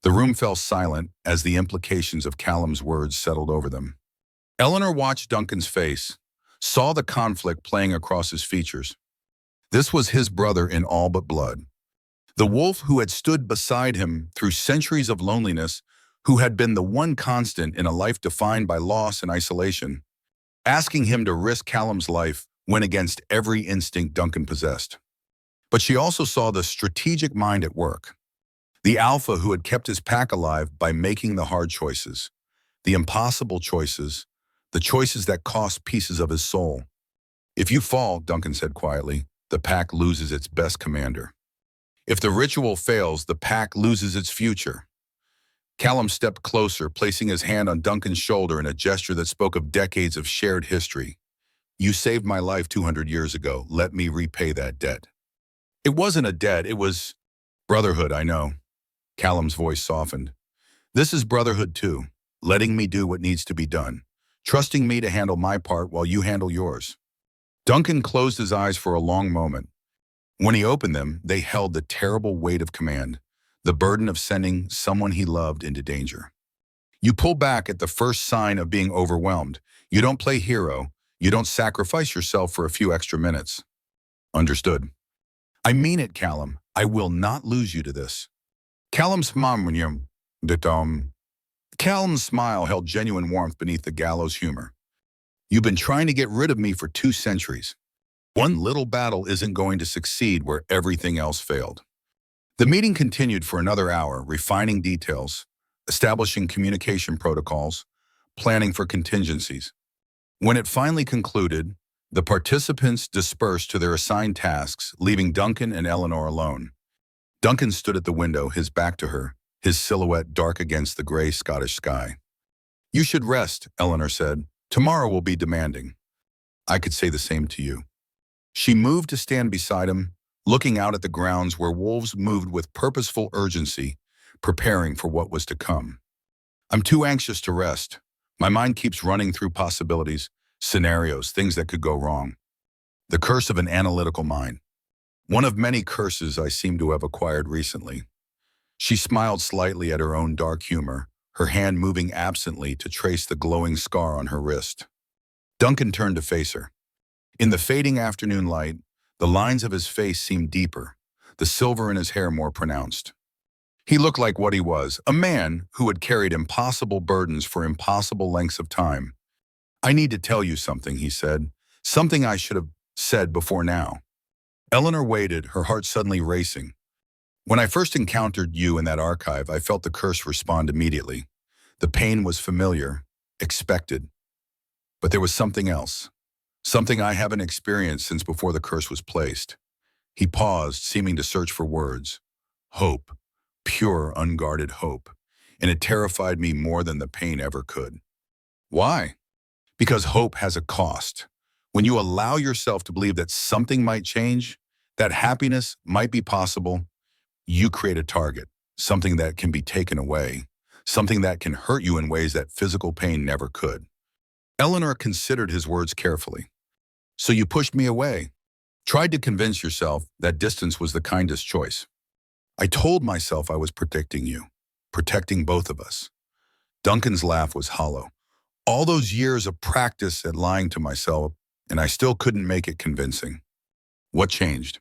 The room fell silent as the implications of Callum's words settled over them. Eleanor watched Duncan's face, saw the conflict playing across his features. This was his brother in all but blood. The wolf who had stood beside him through centuries of loneliness, who had been the one constant in a life defined by loss and isolation. Asking him to risk Callum's life went against every instinct Duncan possessed. But she also saw the strategic mind at work. The alpha who had kept his pack alive by making the hard choices, the impossible choices, the choices that cost pieces of his soul. If you fall, Duncan said quietly, the pack loses its best commander. If the ritual fails, the pack loses its future. Callum stepped closer, placing his hand on Duncan's shoulder in a gesture that spoke of decades of shared history. You saved my life 200 years ago. Let me repay that debt. It wasn't a debt, it was brotherhood, I know. Callum's voice softened. This is brotherhood too, letting me do what needs to be done, trusting me to handle my part while you handle yours. Duncan closed his eyes for a long moment. When he opened them, they held the terrible weight of command, the burden of sending someone he loved into danger. You pull back at the first sign of being overwhelmed. You don't play hero. You don't sacrifice yourself for a few extra minutes. Understood. I mean it, Callum. I will not lose you to this. Callum's smile held genuine warmth beneath the gallows humor. You've been trying to get rid of me for 2 centuries. One little battle isn't going to succeed where everything else failed. The meeting continued for another hour, refining details, establishing communication protocols, planning for contingencies. When it finally concluded, the participants dispersed to their assigned tasks, leaving Duncan and Eleanor alone. Duncan stood at the window, his back to her, his silhouette dark against the gray Scottish sky. You should rest, Eleanor said. Tomorrow will be demanding. I could say the same to you. She moved to stand beside him, looking out at the grounds where wolves moved with purposeful urgency, preparing for what was to come. I'm too anxious to rest. My mind keeps running through possibilities, scenarios, things that could go wrong. The curse of an analytical mind. One of many curses I seem to have acquired recently. She smiled slightly at her own dark humor, her hand moving absently to trace the glowing scar on her wrist. Duncan turned to face her. In the fading afternoon light, the lines of his face seemed deeper, the silver in his hair more pronounced. He looked like what he was, a man who had carried impossible burdens for impossible lengths of time. I need to tell you something, he said, something I should have said before now. Eleanor waited, her heart suddenly racing. When I first encountered you in that archive, I felt the curse respond immediately. The pain was familiar, expected. But there was something else. Something I haven't experienced since before the curse was placed. He paused, seeming to search for words. Hope. Pure, unguarded hope. And it terrified me more than the pain ever could. Why? Because hope has a cost. When you allow yourself to believe that something might change, that happiness might be possible, you create a target, something that can be taken away, something that can hurt you in ways that physical pain never could. Eleanor considered his words carefully. So you pushed me away, tried to convince yourself that distance was the kindest choice. I told myself I was protecting you, protecting both of us. Duncan's laugh was hollow. All those years of practice at lying to myself, and I still couldn't make it convincing. What changed?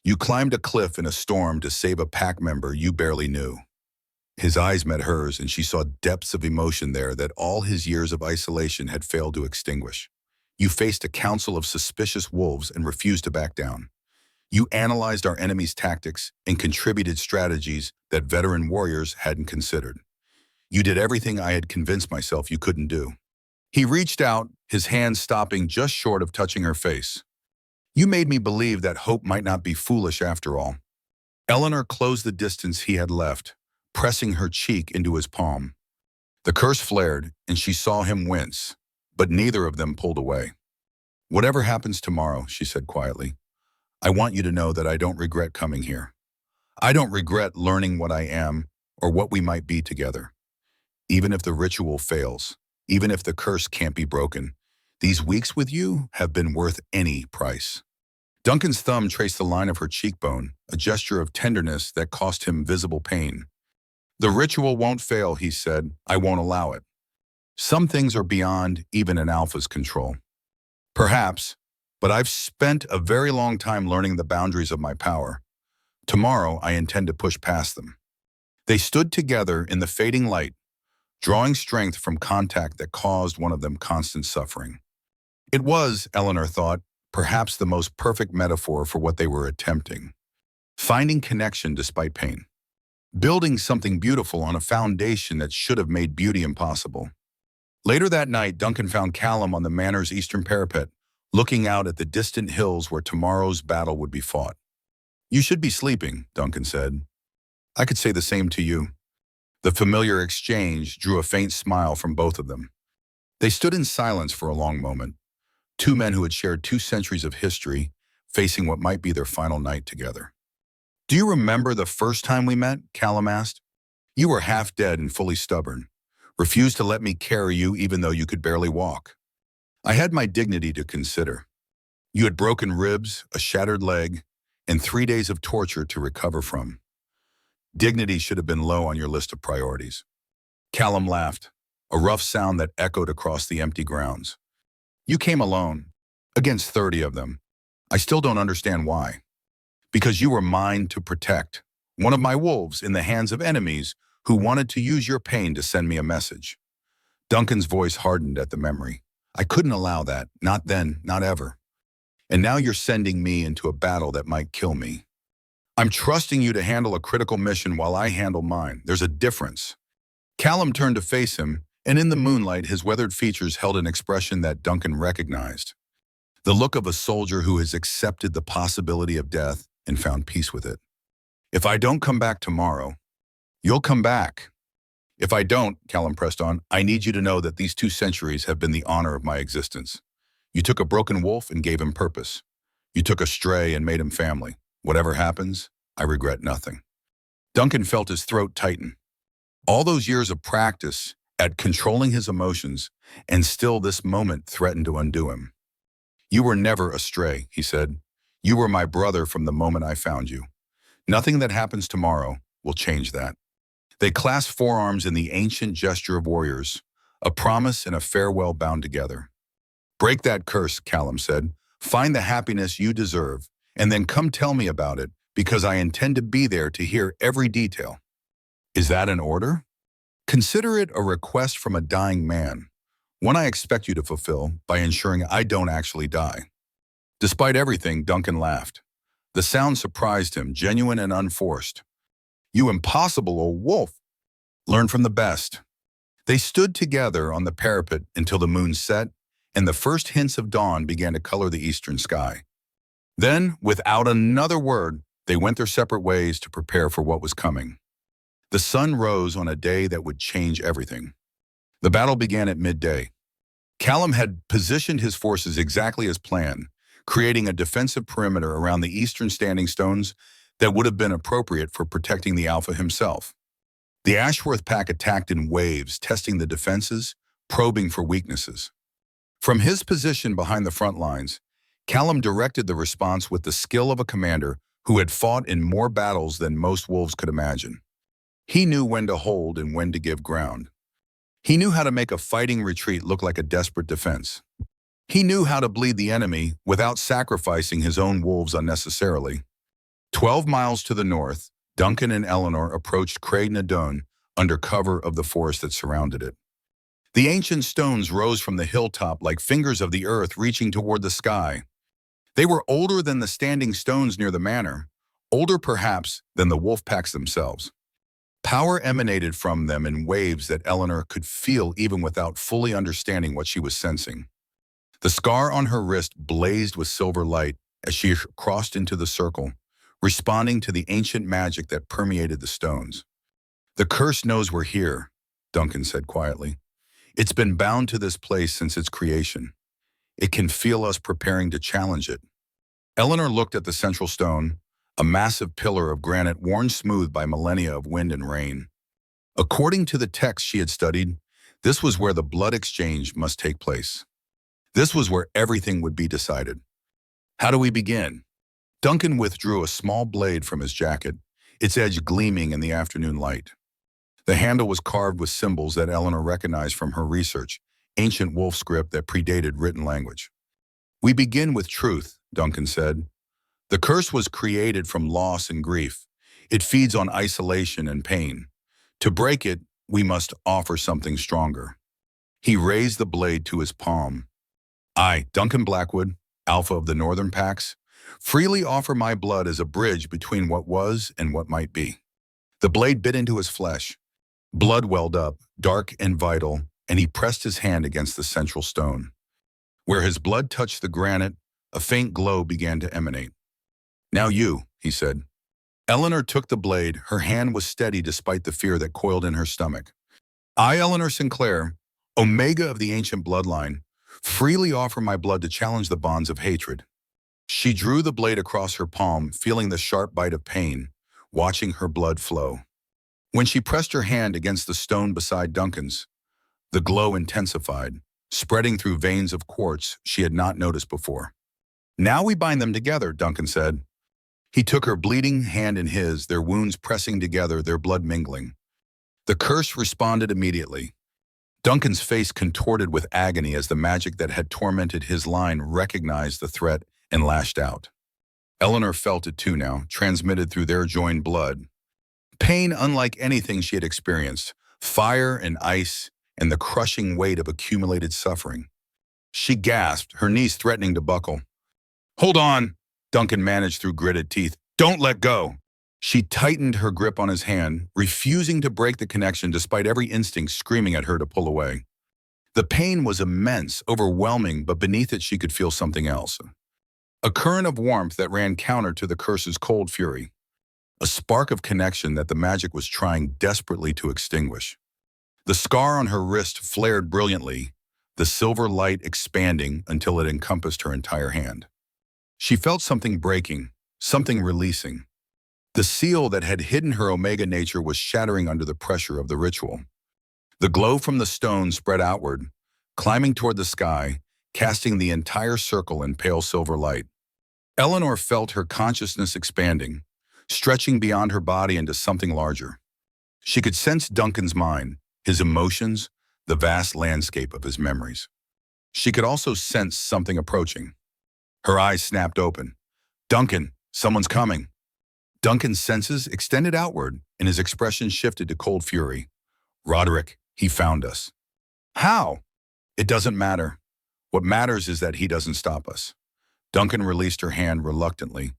You climbed a cliff in a storm to save a pack member you barely knew. His eyes met hers, and she saw depths of emotion there that all his years of isolation had failed to extinguish. You faced a council of suspicious wolves and refused to back down. You analyzed our enemy's tactics and contributed strategies that veteran warriors hadn't considered. You did everything I had convinced myself you couldn't do. He reached out, his hand stopping just short of touching her face. You made me believe that hope might not be foolish after all. Eleanor closed the distance he had left, pressing her cheek into his palm. The curse flared, and she saw him wince, but neither of them pulled away. Whatever happens tomorrow, she said quietly, I want you to know that I don't regret coming here. I don't regret learning what I am or what we might be together. Even if the ritual fails, even if the curse can't be broken, these weeks with you have been worth any price. Duncan's thumb traced the line of her cheekbone, a gesture of tenderness that cost him visible pain. The ritual won't fail, he said. I won't allow it. Some things are beyond even an alpha's control. Perhaps, but I've spent a very long time learning the boundaries of my power. Tomorrow, I intend to push past them. They stood together in the fading light, drawing strength from contact that caused one of them constant suffering. It was, Eleanor thought, perhaps the most perfect metaphor for what they were attempting. Finding connection despite pain. Building something beautiful on a foundation that should have made beauty impossible. Later that night, Duncan found Callum on the manor's eastern parapet, looking out at the distant hills where tomorrow's battle would be fought. You should be sleeping, Duncan said. I could say the same to you. The familiar exchange drew a faint smile from both of them. They stood in silence for a long moment, two men who had shared 2 centuries of history, facing what might be their final night together. Do you remember the first time we met? Callum asked. You were half dead and fully stubborn, refused to let me carry you even though you could barely walk. I had my dignity to consider. You had broken ribs, a shattered leg, and 3 days of torture to recover from. Dignity should have been low on your list of priorities. Callum laughed, a rough sound that echoed across the empty grounds. You came alone, against 30 of them. I still don't understand why. Because you were mine to protect, one of my wolves in the hands of enemies who wanted to use your pain to send me a message. Duncan's voice hardened at the memory. I couldn't allow that, not then, not ever. And now you're sending me into a battle that might kill me. I'm trusting you to handle a critical mission while I handle mine. There's a difference. Callum turned to face him, and in the moonlight, his weathered features held an expression that Duncan recognized. The look of a soldier who has accepted the possibility of death and found peace with it. If I don't come back tomorrow, you'll come back. If I don't, Callum pressed on, I need you to know that these 2 centuries have been the honor of my existence. You took a broken wolf and gave him purpose. You took a stray and made him family. Whatever happens, I regret nothing. Duncan felt his throat tighten. All those years of practice at controlling his emotions, and still this moment threatened to undo him. You were never a stray, he said. You were my brother from the moment I found you. Nothing that happens tomorrow will change that. They clasped forearms in the ancient gesture of warriors, a promise and a farewell bound together. Break that curse, Callum said. Find the happiness you deserve, and then come tell me about it, because I intend to be there to hear every detail. Is that an order? Consider it a request from a dying man, one I expect you to fulfill by ensuring I don't actually die. Despite everything, Duncan laughed. The sound surprised him, genuine and unforced. You impossible old wolf! Learn from the best. They stood together on the parapet until the moon set, and the first hints of dawn began to color the eastern sky. Then, without another word, they went their separate ways to prepare for what was coming. The sun rose on a day that would change everything. The battle began at midday. Callum had positioned his forces exactly as planned, creating a defensive perimeter around the eastern standing stones that would have been appropriate for protecting the Alpha himself. The Ashworth pack attacked in waves, testing the defenses, probing for weaknesses. From his position behind the front lines, Callum directed the response with the skill of a commander who had fought in more battles than most wolves could imagine. He knew when to hold and when to give ground. He knew how to make a fighting retreat look like a desperate defense. He knew how to bleed the enemy without sacrificing his own wolves unnecessarily. 12 miles to the north, Duncan and Eleanor approached Craig Nadone under cover of the forest that surrounded it. The ancient stones rose from the hilltop like fingers of the earth reaching toward the sky. They were older than the standing stones near the manor, older perhaps than the wolf packs themselves. Power emanated from them in waves that Eleanor could feel even without fully understanding what she was sensing. The scar on her wrist blazed with silver light as she crossed into the circle, responding to the ancient magic that permeated the stones. "The curse knows we're here," Duncan said quietly. "It's been bound to this place since its creation. It can feel us preparing to challenge it." Eleanor looked at the central stone, a massive pillar of granite worn smooth by millennia of wind and rain. According to the text she had studied, this was where the blood exchange must take place. This was where everything would be decided. "How do we begin?" Duncan withdrew a small blade from his jacket, its edge gleaming in the afternoon light. The handle was carved with symbols that Eleanor recognized from her research, ancient wolf script that predated written language. "We begin with truth," Duncan said. "The curse was created from loss and grief. It feeds on isolation and pain. To break it, we must offer something stronger." He raised the blade to his palm. "I, Duncan Blackwood, Alpha of the Northern Packs, freely offer my blood as a bridge between what was and what might be." The blade bit into his flesh. Blood welled up, dark and vital, and he pressed his hand against the central stone. Where his blood touched the granite, a faint glow began to emanate. "Now you," he said. Eleanor took the blade. Her hand was steady despite the fear that coiled in her stomach. "I, Eleanor Sinclair, Omega of the ancient bloodline, freely offer my blood to challenge the bonds of hatred." She drew the blade across her palm, feeling the sharp bite of pain, watching her blood flow. When she pressed her hand against the stone beside Duncan's, the glow intensified, spreading through veins of quartz she had not noticed before. "Now we bind them together," Duncan said. He took her bleeding hand in his, their wounds pressing together, their blood mingling. The curse responded immediately. Duncan's face contorted with agony as the magic that had tormented his line recognized the threat and lashed out. Eleanor felt it too now, transmitted through their joined blood. Pain unlike anything she had experienced, fire and ice, and the crushing weight of accumulated suffering. She gasped, her knees threatening to buckle. "Hold on," Duncan managed through gritted teeth. "Don't let go." She tightened her grip on his hand, refusing to break the connection despite every instinct screaming at her to pull away. The pain was immense, overwhelming, but beneath it she could feel something else. A current of warmth that ran counter to the curse's cold fury. A spark of connection that the magic was trying desperately to extinguish. The scar on her wrist flared brilliantly, the silver light expanding until it encompassed her entire hand. She felt something breaking, something releasing. The seal that had hidden her Omega nature was shattering under the pressure of the ritual. The glow from the stone spread outward, climbing toward the sky, casting the entire circle in pale silver light. Eleanor felt her consciousness expanding, stretching beyond her body into something larger. She could sense Duncan's mind, his emotions, the vast landscape of his memories. She could also sense something approaching. Her eyes snapped open. "Duncan, someone's coming." Duncan's senses extended outward, and his expression shifted to cold fury. "Roderick, he found us." "How?" "It doesn't matter. What matters is that he doesn't stop us." Duncan released her hand reluctantly.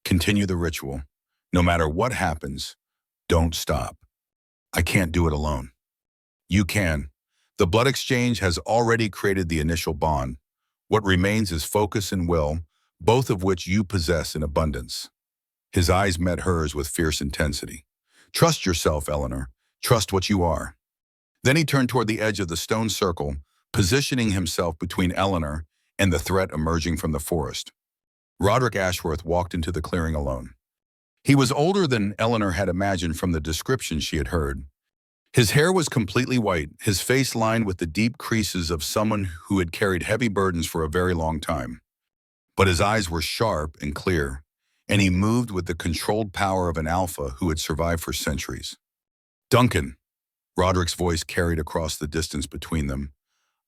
"Continue the ritual. No matter what happens, don't stop." "I can't do it alone." "You can. The blood exchange has already created the initial bond. What remains is focus and will, both of which you possess in abundance." His eyes met hers with fierce intensity. "Trust yourself, Eleanor. Trust what you are." Then he turned toward the edge of the stone circle, positioning himself between Eleanor and the threat emerging from the forest. Roderick Ashworth walked into the clearing alone. He was older than Eleanor had imagined from the description she had heard. His hair was completely white, his face lined with the deep creases of someone who had carried heavy burdens for a very long time. But his eyes were sharp and clear, and he moved with the controlled power of an alpha who had survived for centuries. "Duncan," Roderick's voice carried across the distance between them,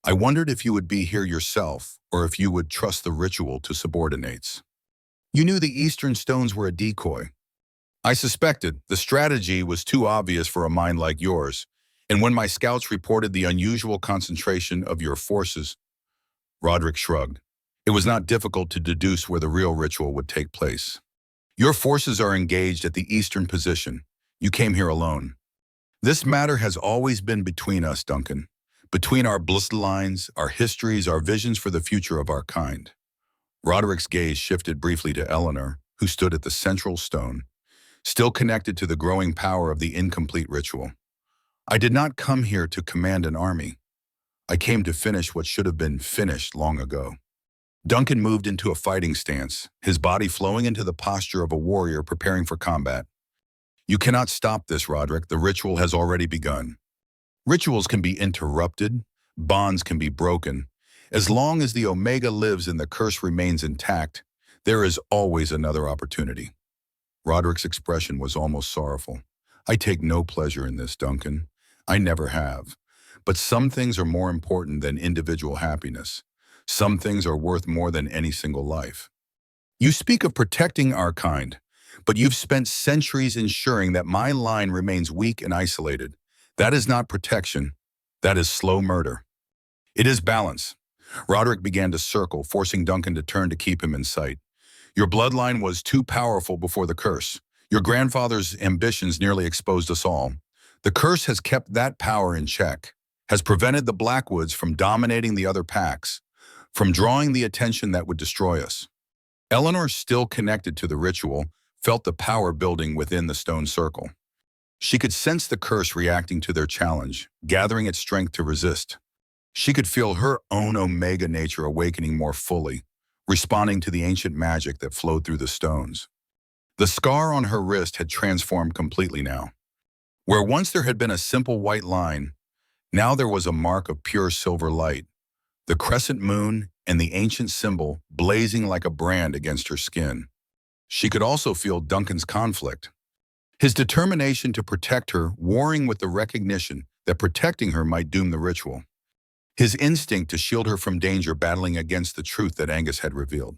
"I wondered if you would be here yourself, or if you would trust the ritual to subordinates. You knew the Eastern stones were a decoy. I suspected the strategy was too obvious for a mind like yours, and when my scouts reported the unusual concentration of your forces..." Roderick shrugged. It was not difficult to deduce where the real ritual would take place. Your forces are engaged at the eastern position. You came here alone. This matter has always been between us, Duncan. Between our bloodlines, our histories, our visions for the future of our kind. Roderick's gaze shifted briefly to Eleanor, who stood at the central stone, still connected to the growing power of the incomplete ritual. I did not come here to command an army. I came to finish what should have been finished long ago. Duncan moved into a fighting stance, his body flowing into the posture of a warrior preparing for combat. You cannot stop this, Roderick. The ritual has already begun. Rituals can be interrupted, bonds can be broken. As long as the Omega lives and the curse remains intact, there is always another opportunity. Roderick's expression was almost sorrowful. I take no pleasure in this, Duncan. I never have. But some things are more important than individual happiness. Some things are worth more than any single life. You speak of protecting our kind, but you've spent centuries ensuring that my line remains weak and isolated. That is not protection. That is slow murder. It is balance. Roderick began to circle, forcing Duncan to turn to keep him in sight. Your bloodline was too powerful before the curse. Your grandfather's ambitions nearly exposed us all. The curse has kept that power in check, has prevented the Blackwoods from dominating the other packs, from drawing the attention that would destroy us. Eleanor, still connected to the ritual, felt the power building within the stone circle. She could sense the curse reacting to their challenge, gathering its strength to resist. She could feel her own Omega nature awakening more fully, responding to the ancient magic that flowed through the stones. The scar on her wrist had transformed completely now. Where once there had been a simple white line, now there was a mark of pure silver light, the crescent moon and the ancient symbol blazing like a brand against her skin. She could also feel Duncan's conflict, his determination to protect her warring with the recognition that protecting her might doom the ritual, his instinct to shield her from danger battling against the truth that Angus had revealed.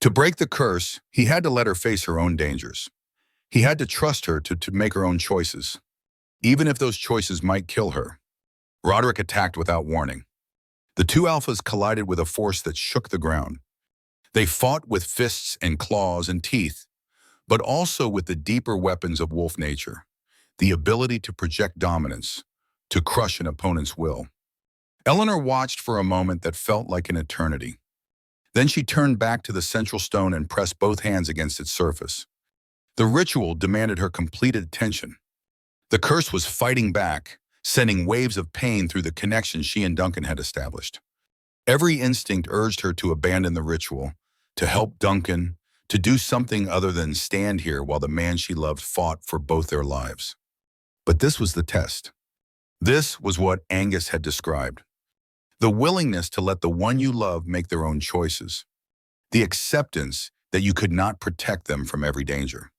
To break the curse, he had to let her face her own dangers. He had to trust her to make her own choices, even if those choices might kill her. Roderick attacked without warning. The two alphas collided with a force that shook the ground. They fought with fists and claws and teeth, but also with the deeper weapons of wolf nature, the ability to project dominance, to crush an opponent's will. Eleanor watched for a moment that felt like an eternity. Then she turned back to the central stone and pressed both hands against its surface. The ritual demanded her complete attention. The curse was fighting back, sending waves of pain through the connection she and Duncan had established. Every instinct urged her to abandon the ritual, to help Duncan, to do something other than stand here while the man she loved fought for both their lives. But this was the test. This was what Angus had described. The willingness to let the one you love make their own choices. The acceptance that you could not protect them from every danger.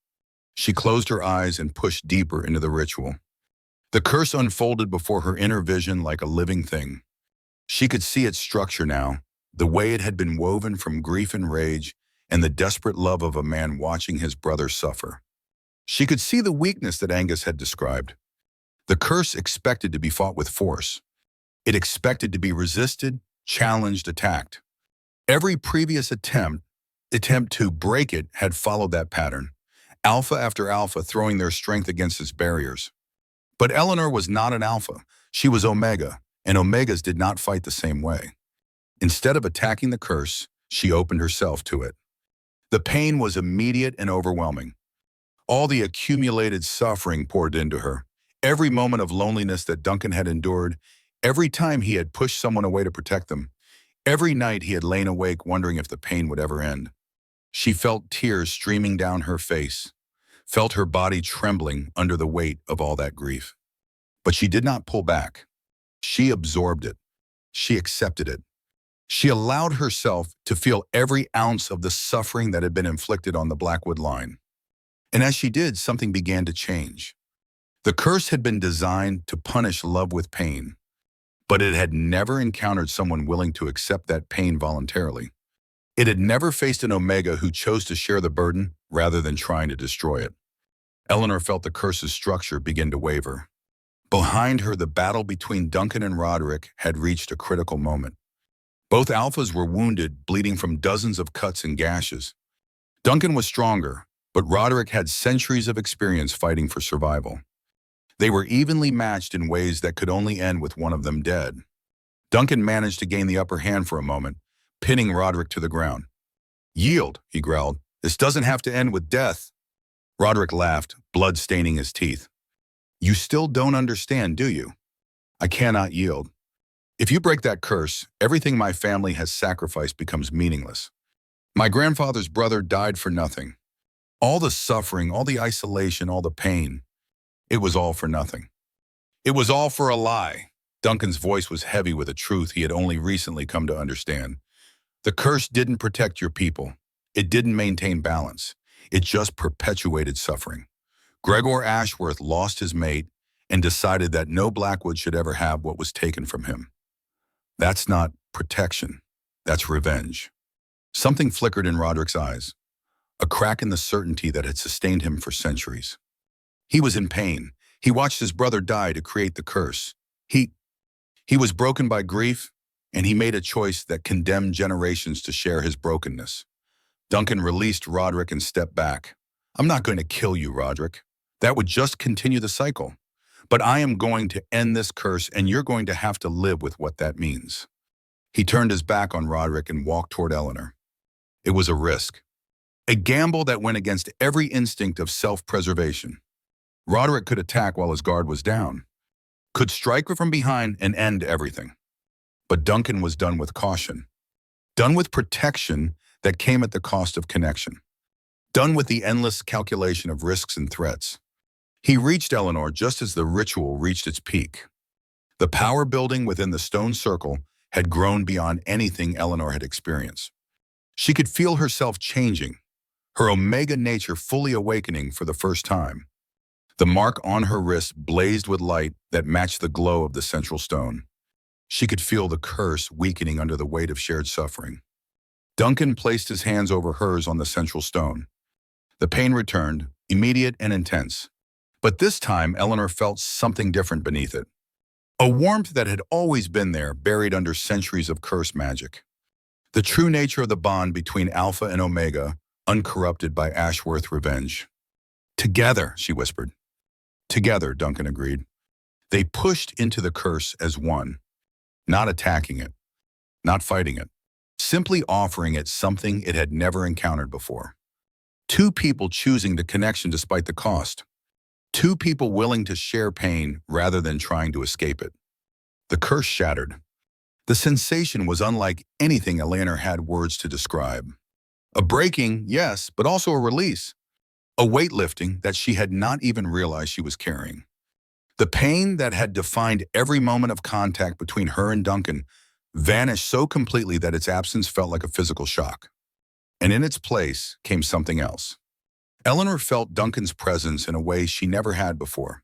She closed her eyes and pushed deeper into the ritual. The curse unfolded before her inner vision like a living thing. She could see its structure now, the way it had been woven from grief and rage and the desperate love of a man watching his brother suffer. She could see the weakness that Angus had described. The curse expected to be fought with force. It expected to be resisted, challenged, attacked. Every previous attempt to break it had followed that pattern, alpha after alpha throwing their strength against its barriers. But Eleanor was not an alpha. She was Omega, and Omegas did not fight the same way. Instead of attacking the curse, she opened herself to it. The pain was immediate and overwhelming. All the accumulated suffering poured into her. Every moment of loneliness that Duncan had endured, every time he had pushed someone away to protect them, every night he had lain awake wondering if the pain would ever end. She felt tears streaming down her face, felt her body trembling under the weight of all that grief. But she did not pull back. She absorbed it. She accepted it. She allowed herself to feel every ounce of the suffering that had been inflicted on the Blackwood line. And as she did, something began to change. The curse had been designed to punish love with pain, but it had never encountered someone willing to accept that pain voluntarily. It had never faced an Omega who chose to share the burden rather than trying to destroy it. Eleanor felt the curse's structure begin to waver. Behind her, the battle between Duncan and Roderick had reached a critical moment. Both alphas were wounded, bleeding from dozens of cuts and gashes. Duncan was stronger, but Roderick had centuries of experience fighting for survival. They were evenly matched in ways that could only end with one of them dead. Duncan managed to gain the upper hand for a moment, pinning Roderick to the ground. "Yield," he growled. "This doesn't have to end with death." Roderick laughed, blood staining his teeth. "You still don't understand, do you? I cannot yield. If you break that curse, everything my family has sacrificed becomes meaningless. My grandfather's brother died for nothing. All the suffering, all the isolation, all the pain, it was all for nothing. It was all for a lie." Duncan's voice was heavy with a truth he had only recently come to understand. The curse didn't protect your people. It didn't maintain balance. It just perpetuated suffering. Gregor Ashworth lost his mate and decided that no Blackwood should ever have what was taken from him. That's not protection. That's revenge. Something flickered in Roderick's eyes, a crack in the certainty that had sustained him for centuries. He was in pain. He watched his brother die to create the curse. He was broken by grief, and he made a choice that condemned generations to share his brokenness. Duncan released Roderick and stepped back. "I'm not going to kill you, Roderick. That would just continue the cycle. But I am going to end this curse, and you're going to have to live with what that means." He turned his back on Roderick and walked toward Eleanor. It was a risk, a gamble that went against every instinct of self-preservation. Roderick could attack while his guard was down, could strike her from behind and end everything. But Duncan was done with caution, done with protection that came at the cost of connection, done with the endless calculation of risks and threats. He reached Eleanor just as the ritual reached its peak. The power building within the stone circle had grown beyond anything Eleanor had experienced. She could feel herself changing, her Omega nature fully awakening for the first time. The mark on her wrist blazed with light that matched the glow of the central stone. She could feel the curse weakening under the weight of shared suffering. Duncan placed his hands over hers on the central stone. The pain returned, immediate and intense. But this time, Eleanor felt something different beneath it. A warmth that had always been there, buried under centuries of curse magic. The true nature of the bond between Alpha and Omega, uncorrupted by Ashworth revenge. "Together," she whispered. "Together," Duncan agreed. They pushed into the curse as one, not attacking it, not fighting it, simply offering it something it had never encountered before. Two people choosing the connection despite the cost. Two people willing to share pain rather than trying to escape it. The curse shattered. The sensation was unlike anything Eleanor had words to describe. A breaking, yes, but also a release. A weightlifting that she had not even realized she was carrying. The pain that had defined every moment of contact between her and Duncan vanished so completely that its absence felt like a physical shock. And in its place came something else. Eleanor felt Duncan's presence in a way she never had before.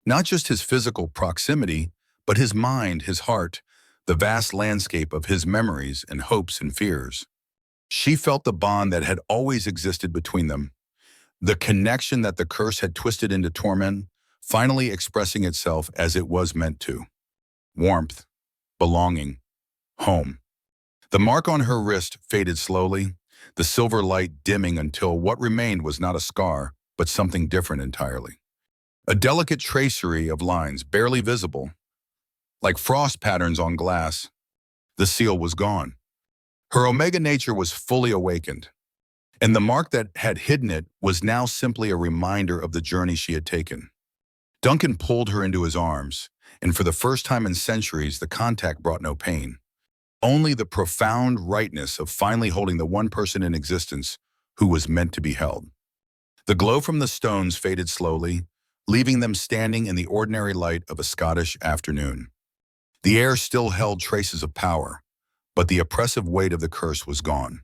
Not just his physical proximity, but his mind, his heart, the vast landscape of his memories and hopes and fears. She felt the bond that had always existed between them, the connection that the curse had twisted into torment, finally expressing itself as it was meant to. Warmth, belonging, home. The mark on her wrist faded slowly, the silver light dimming until what remained was not a scar, but something different entirely. A delicate tracery of lines, barely visible, like frost patterns on glass. The seal was gone. Her Omega nature was fully awakened, and the mark that had hidden it was now simply a reminder of the journey she had taken. Duncan pulled her into his arms, and for the first time in centuries, the contact brought no pain. Only the profound rightness of finally holding the one person in existence who was meant to be held. The glow from the stones faded slowly, leaving them standing in the ordinary light of a Scottish afternoon. The air still held traces of power, but the oppressive weight of the curse was gone.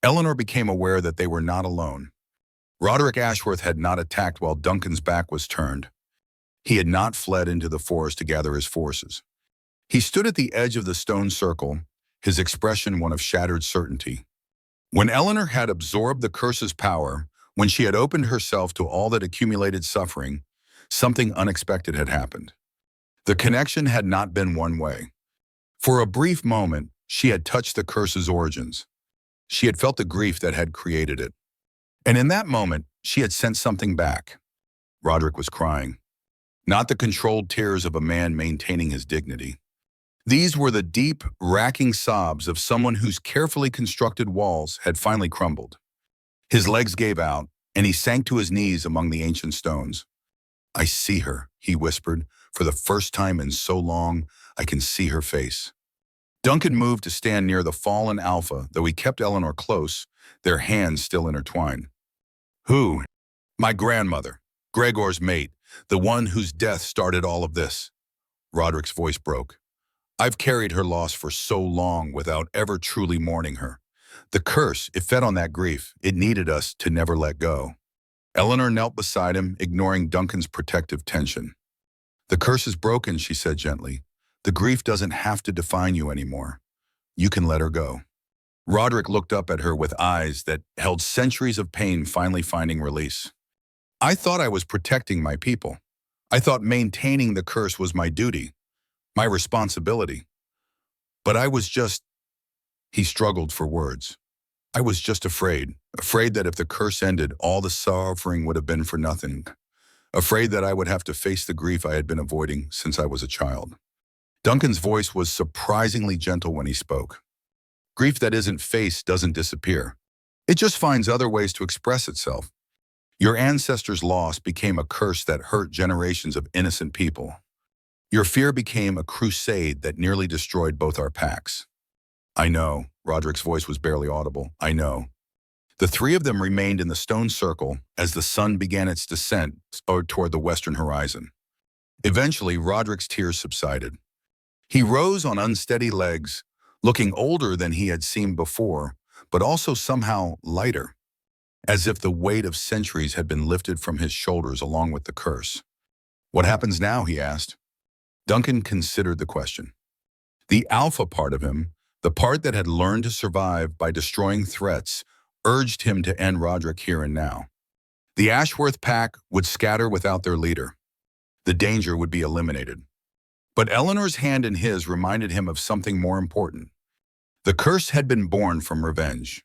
Eleanor became aware that they were not alone. Roderick Ashworth had not attacked while Duncan's back was turned. He had not fled into the forest to gather his forces. He stood at the edge of the stone circle, his expression one of shattered certainty. When Eleanor had absorbed the curse's power, when she had opened herself to all that accumulated suffering, something unexpected had happened. The connection had not been one way. For a brief moment, She had touched the curse's origins. She had felt the grief that had created it. And in that moment, she had sent something back. Roderick was crying. Not the controlled tears of a man maintaining his dignity. These were the deep, racking sobs of someone whose carefully constructed walls had finally crumbled. His legs gave out, and he sank to his knees among the ancient stones. "I see her," he whispered. "For the first time in so long, I can see her face." Duncan moved to stand near the fallen Alpha, though he kept Eleanor close, their hands still intertwined. "Who?" "My grandmother, Gregor's mate, the one whose death started all of this." Roderick's voice broke. "I've carried her loss for so long without ever truly mourning her. The curse, it fed on that grief. It needed us to never let go." Eleanor knelt beside him, ignoring Duncan's protective tension. "The curse is broken," she said gently. "The grief doesn't have to define you anymore. You can let her go." Roderick looked up at her with eyes that held centuries of pain finally finding release. "I thought I was protecting my people. I thought maintaining the curse was my duty, my responsibility. But I was just—" He struggled for words. "I was just afraid that if the curse ended, all the suffering would have been for nothing. Afraid that I would have to face the grief I had been avoiding since I was a child." Duncan's voice was surprisingly gentle when he spoke. "Grief that isn't faced doesn't disappear. It just finds other ways to express itself. Your ancestors' loss became a curse that hurt generations of innocent people. Your fear became a crusade that nearly destroyed both our packs." "I know." Roderick's voice was barely audible. "I know." The three of them remained in the stone circle as the sun began its descent toward the western horizon. Eventually, Roderick's tears subsided. He rose on unsteady legs, looking older than he had seemed before, but also somehow lighter, as if the weight of centuries had been lifted from his shoulders along with the curse. "What happens now?" he asked. Duncan considered the question. The alpha part of him, the part that had learned to survive by destroying threats, urged him to end Roderick here and now. The Ashworth pack would scatter without their leader. The danger would be eliminated. But Eleanor's hand in his reminded him of something more important. The curse had been born from revenge.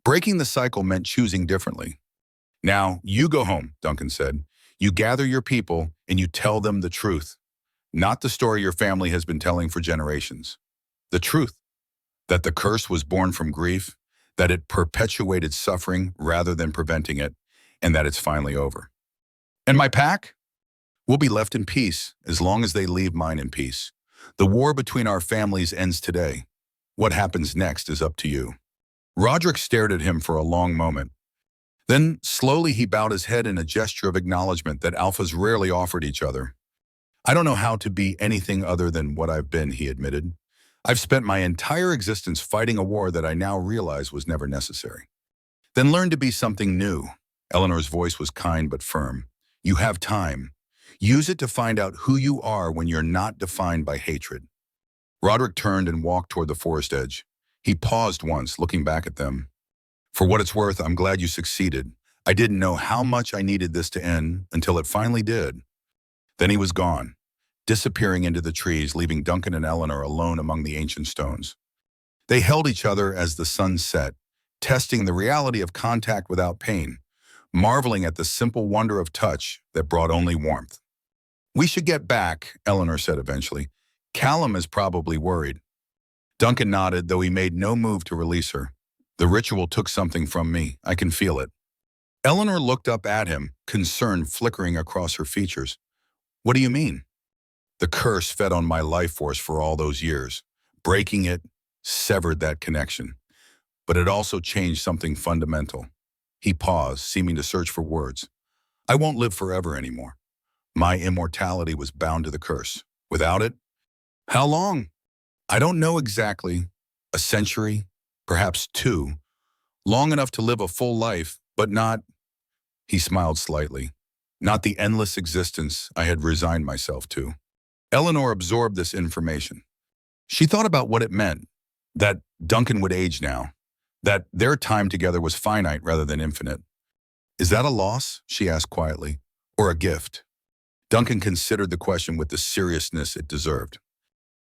Breaking the cycle meant choosing differently. "Now, you go home," Duncan said. "You gather your people and you tell them the truth. Not the story your family has been telling for generations. The truth. That the curse was born from grief, that it perpetuated suffering rather than preventing it, and that it's finally over. And my pack? We'll be left in peace as long as they leave mine in peace. The war between our families ends today. What happens next is up to you." Roderick stared at him for a long moment. Then, slowly, he bowed his head in a gesture of acknowledgement that alphas rarely offered each other. "I don't know how to be anything other than what I've been," he admitted. "I've spent my entire existence fighting a war that I now realize was never necessary." "Then learn to be something new." Eleanor's voice was kind but firm. "You have time. Use it to find out who you are when you're not defined by hatred." Roderick turned and walked toward the forest edge. He paused once, looking back at them. "For what it's worth, I'm glad you succeeded. I didn't know how much I needed this to end until it finally did." Then he was gone, disappearing into the trees, leaving Duncan and Eleanor alone among the ancient stones. They held each other as the sun set, testing the reality of contact without pain, marveling at the simple wonder of touch that brought only warmth. "We should get back," Eleanor said eventually. "Callum is probably worried." Duncan nodded, though he made no move to release her. "The ritual took something from me. I can feel it." Eleanor looked up at him, concern flickering across her features. "What do you mean?" "The curse fed on my life force for all those years. Breaking it severed that connection. But it also changed something fundamental." He paused, seeming to search for words. "I won't live forever anymore. My immortality was bound to the curse. Without it, how long? I don't know exactly. A century, perhaps 2. Long enough to live a full life, but not—" He smiled slightly. "Not the endless existence I had resigned myself to." Eleanor absorbed this information. She thought about what it meant, that Duncan would age now, that their time together was finite rather than infinite. "Is that a loss?" she asked quietly. "Or a gift?" Duncan considered the question with the seriousness it deserved.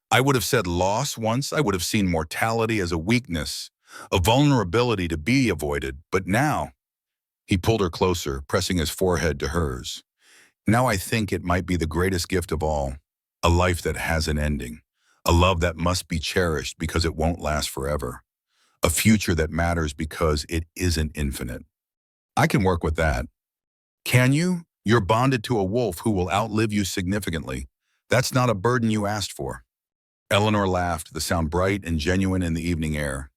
I would have said loss once. I would have seen mortality as a weakness, a vulnerability to be avoided. But now, he pulled her closer, pressing his forehead to hers. Now I think it might be the greatest gift of all, a life that has an ending, a love that must be cherished because it won't last forever, a future that matters because it isn't infinite. I can work with that. Can you? You're bonded to a wolf who will outlive you significantly. That's not a burden you asked for. Eleanor laughed, the sound bright and genuine in the evening air.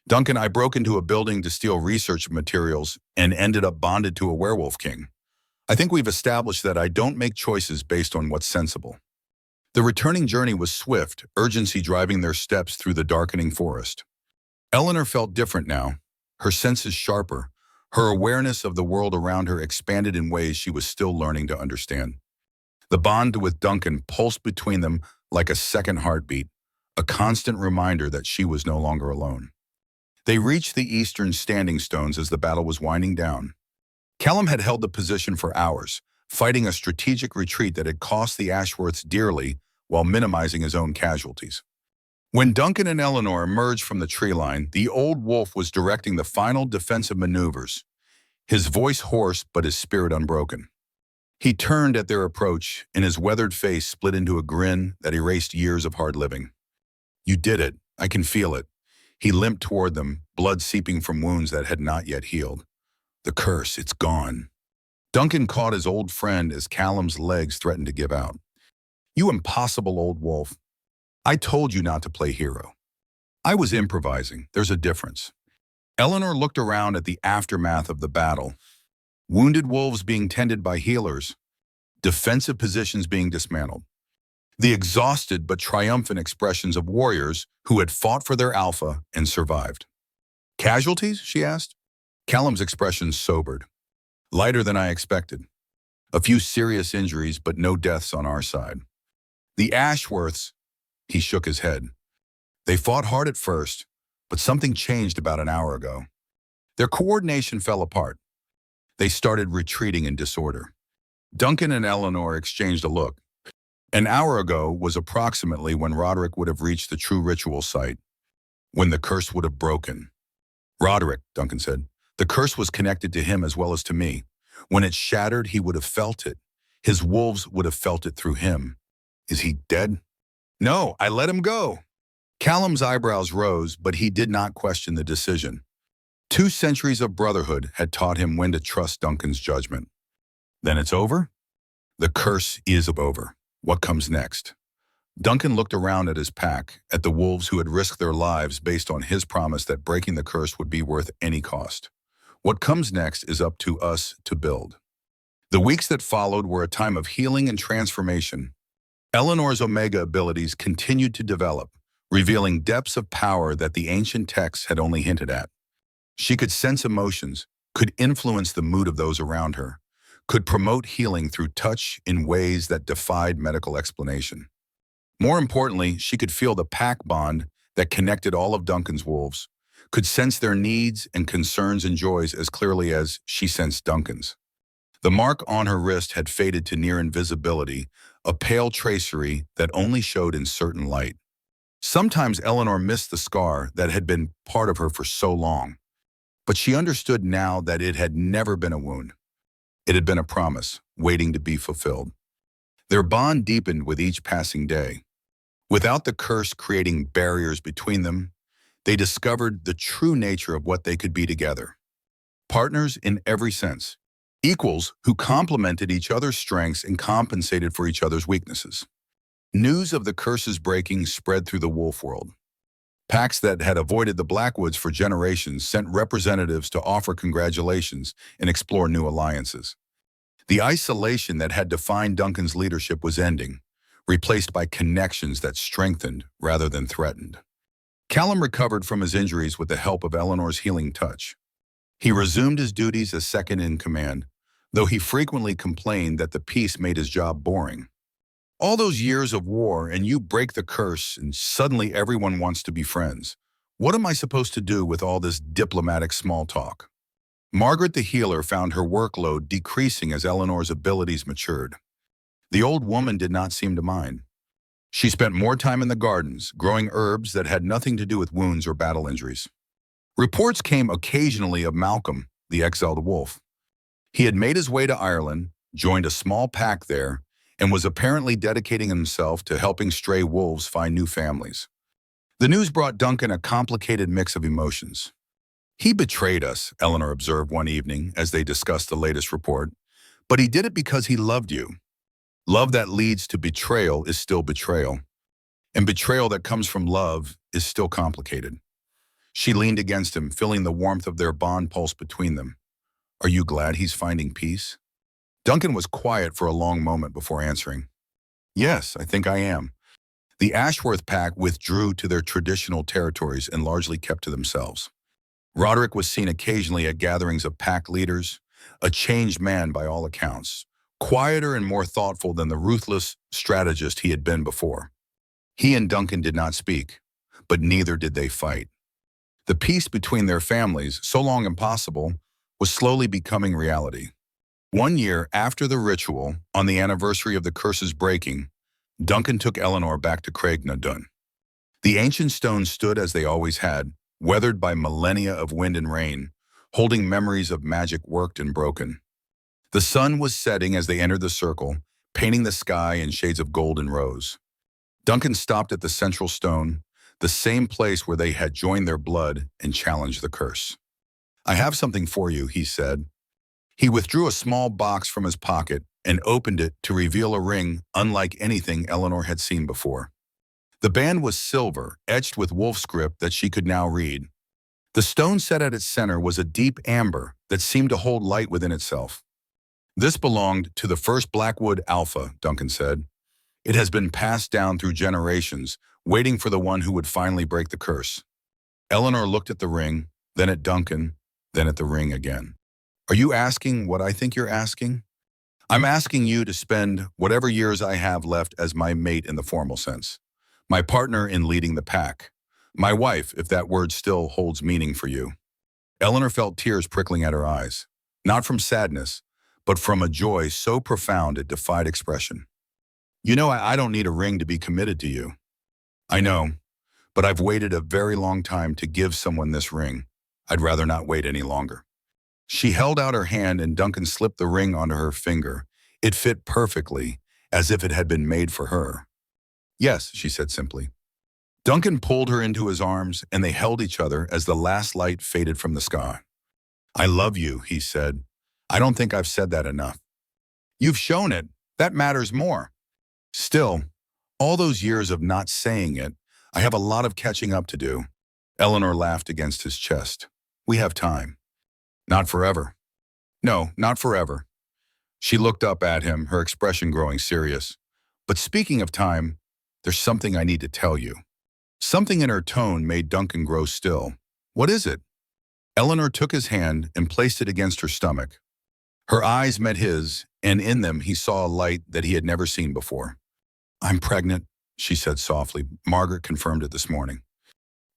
Duncan, I broke into a building to steal research materials and ended up bonded to a werewolf king. I think we've established that I don't make choices based on what's sensible. The returning journey was swift, urgency driving their steps through the darkening forest. Eleanor felt different now, her senses sharper, her awareness of the world around her expanded in ways she was still learning to understand. The bond with Duncan pulsed between them like a second heartbeat, a constant reminder that she was no longer alone. They reached the eastern standing stones as the battle was winding down. Callum had held the position for hours, fighting a strategic retreat that had cost the Ashworths dearly while minimizing his own casualties. When Duncan and Eleanor emerged from the tree line, the old wolf was directing the final defensive maneuvers, his voice hoarse but his spirit unbroken. He turned at their approach, and his weathered face split into a grin that erased years of hard living. You did it. I can feel it. He limped toward them, blood seeping from wounds that had not yet healed. The curse, it's gone. Duncan caught his old friend as Callum's legs threatened to give out. You impossible old wolf. I told you not to play hero. I was improvising. There's a difference. Eleanor looked around at the aftermath of the battle. Wounded wolves being tended by healers, defensive positions being dismantled. The exhausted but triumphant expressions of warriors who had fought for their alpha and survived. Casualties, she asked. Callum's expression sobered. Lighter than I expected. A few serious injuries, but no deaths on our side. The Ashworths, he shook his head. They fought hard at first, but something changed about an hour ago. Their coordination fell apart. They started retreating in disorder. Duncan and Eleanor exchanged a look. An hour ago was approximately when Roderick would have reached the true ritual site, when the curse would have broken. Roderick, Duncan said, the curse was connected to him as well as to me. When it shattered, he would have felt it. His wolves would have felt it through him. Is he dead? No, I let him go. Callum's eyebrows rose, but he did not question the decision. 2 centuries of brotherhood had taught him when to trust Duncan's judgment. Then it's over? The curse is over. What comes next? Duncan looked around at his pack, at the wolves who had risked their lives based on his promise that breaking the curse would be worth any cost. What comes next is up to us to build. The weeks that followed were a time of healing and transformation. Eleanor's Omega abilities continued to develop, revealing depths of power that the ancient texts had only hinted at. She could sense emotions, could influence the mood of those around her, could promote healing through touch in ways that defied medical explanation. More importantly, she could feel the pack bond that connected all of Duncan's wolves, could sense their needs and concerns and joys as clearly as she sensed Duncan's. The mark on her wrist had faded to near invisibility, a pale tracery that only showed in certain light. Sometimes Eleanor missed the scar that had been part of her for so long, but she understood now that it had never been a wound. It had been a promise, waiting to be fulfilled. Their bond deepened with each passing day. Without the curse creating barriers between them, they discovered the true nature of what they could be together. Partners in every sense, equals who complemented each other's strengths and compensated for each other's weaknesses. News of the curse's breaking spread through the wolf world. Packs that had avoided the Blackwoods for generations sent representatives to offer congratulations and explore new alliances. The isolation that had defined Duncan's leadership was ending, replaced by connections that strengthened rather than threatened. Callum recovered from his injuries with the help of Eleanor's healing touch. He resumed his duties as second in command, though he frequently complained that the peace made his job boring. All those years of war and you break the curse and suddenly everyone wants to be friends. What am I supposed to do with all this diplomatic small talk? Margaret the healer found her workload decreasing as Eleanor's abilities matured. The old woman did not seem to mind. She spent more time in the gardens, growing herbs that had nothing to do with wounds or battle injuries. Reports came occasionally of Malcolm, the exiled wolf. He had made his way to Ireland, joined a small pack there, and was apparently dedicating himself to helping stray wolves find new families. The news brought Duncan a complicated mix of emotions. "He betrayed us," Eleanor observed one evening as they discussed the latest report, "but he did it because he loved you. Love that leads to betrayal is still betrayal, and betrayal that comes from love is still complicated." She leaned against him, feeling the warmth of their bond pulse between them. "Are you glad he's finding peace?" Duncan was quiet for a long moment before answering. "Yes, I think I am." The Ashworth pack withdrew to their traditional territories and largely kept to themselves. Roderick was seen occasionally at gatherings of pack leaders, a changed man by all accounts, quieter and more thoughtful than the ruthless strategist he had been before. He and Duncan did not speak, but neither did they fight. The peace between their families, so long impossible, was slowly becoming reality. One year after the ritual, on the anniversary of the curse's breaking, Duncan took Eleanor back to Craignadoon. The ancient stones stood as they always had, weathered by millennia of wind and rain, holding memories of magic worked and broken. The sun was setting as they entered the circle, painting the sky in shades of gold and rose. Duncan stopped at the central stone, the same place where they had joined their blood and challenged the curse. "I have something for you," he said. He withdrew a small box from his pocket and opened it to reveal a ring unlike anything Eleanor had seen before. The band was silver, etched with wolf script that she could now read. The stone set at its center was a deep amber that seemed to hold light within itself. "This belonged to the first Blackwood Alpha," Duncan said. "It has been passed down through generations, waiting for the one who would finally break the curse." Eleanor looked at the ring, then at Duncan, then at the ring again. "Are you asking what I think you're asking?" "I'm asking you to spend whatever years I have left as my mate in the formal sense. My partner in leading the pack. My wife, if that word still holds meaning for you." Eleanor felt tears prickling at her eyes, not from sadness, but from a joy so profound it defied expression. "You know, I don't need a ring to be committed to you." "I know, but I've waited a very long time to give someone this ring. I'd rather not wait any longer." She held out her hand and Duncan slipped the ring onto her finger. It fit perfectly, as if it had been made for her. "Yes," she said simply. Duncan pulled her into his arms and they held each other as the last light faded from the sky. "I love you," he said. "I don't think I've said that enough." "You've shown it. That matters more." "Still, all those years of not saying it, I have a lot of catching up to do." Eleanor laughed against his chest. "We have time." "Not forever." "No, not forever." She looked up at him, her expression growing serious. "But speaking of time, there's something I need to tell you." Something in her tone made Duncan grow still. "What is it?" Eleanor took his hand and placed it against her stomach. Her eyes met his, and in them he saw a light that he had never seen before. "I'm pregnant," she said softly. "Margaret confirmed it this morning."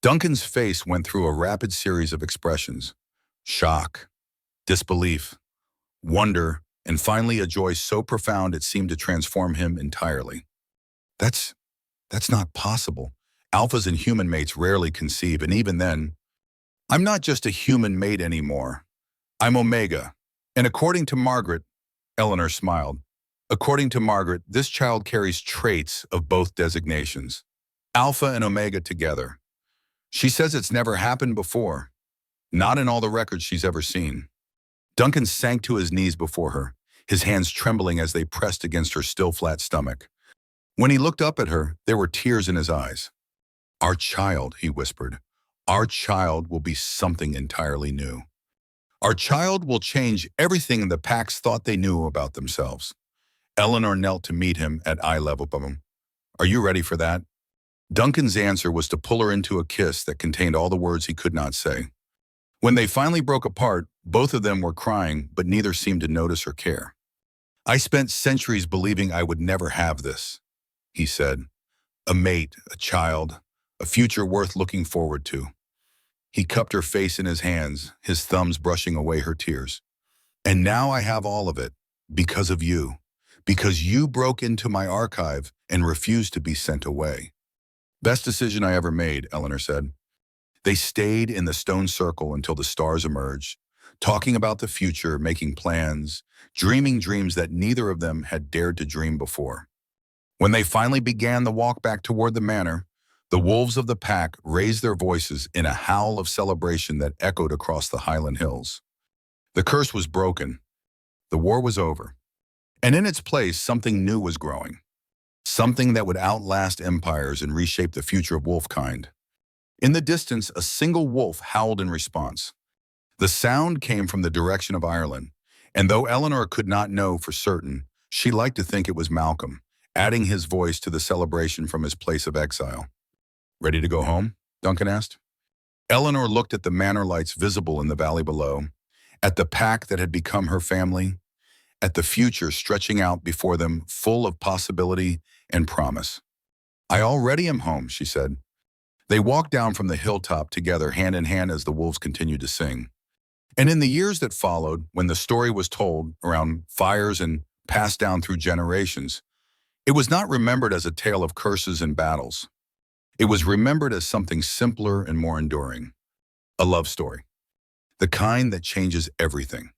Duncan's face went through a rapid series of expressions. Shock, disbelief, wonder, and finally a joy so profound it seemed to transform him entirely. That's not possible. Alphas and human mates rarely conceive, and even then, I'm not just a human mate anymore. I'm Omega. And according to Margaret, Eleanor smiled, according to Margaret, this child carries traits of both designations. Alpha and Omega together. She says it's never happened before. Not in all the records she's ever seen. Duncan sank to his knees before her, his hands trembling as they pressed against her still flat stomach. When he looked up at her, there were tears in his eyes. "Our child," he whispered, "our child will be something entirely new. Our child will change everything the Pax thought they knew about themselves." Eleanor knelt to meet him at eye level of him. "Are you ready for that?" Duncan's answer was to pull her into a kiss that contained all the words he could not say. When they finally broke apart, both of them were crying, but neither seemed to notice or care. "I spent centuries believing I would never have this," he said. "A mate, a child, a future worth looking forward to." He cupped her face in his hands, his thumbs brushing away her tears. "And now I have all of it, because of you, Because you broke into my archive and refused to be sent away. Best decision I ever made, Eleanor said. They stayed in the stone circle until the stars emerged, talking about the future, making plans, dreaming dreams that neither of them had dared to dream before. When they finally began the walk back toward the manor, the wolves of the pack raised their voices in a howl of celebration that echoed across the Highland Hills. The curse was broken. The war was over. And in its place, something new was growing. Something that would outlast empires and reshape the future of wolfkind. In the distance, a single wolf howled in response. The sound came from the direction of Ireland, and though Eleanor could not know for certain, she liked to think it was Malcolm, adding his voice to the celebration from his place of exile. Ready to go home? Duncan asked. Eleanor looked at the manor lights visible in the valley below, at the pack that had become her family, at the future stretching out before them full of possibility and promise. I already am home, she said. They walked down from the hilltop together hand in hand as the wolves continued to sing. And in the years that followed, when the story was told around fires and passed down through generations, it was not remembered as a tale of curses and battles. It was remembered as something simpler and more enduring. A love story. The kind that changes everything.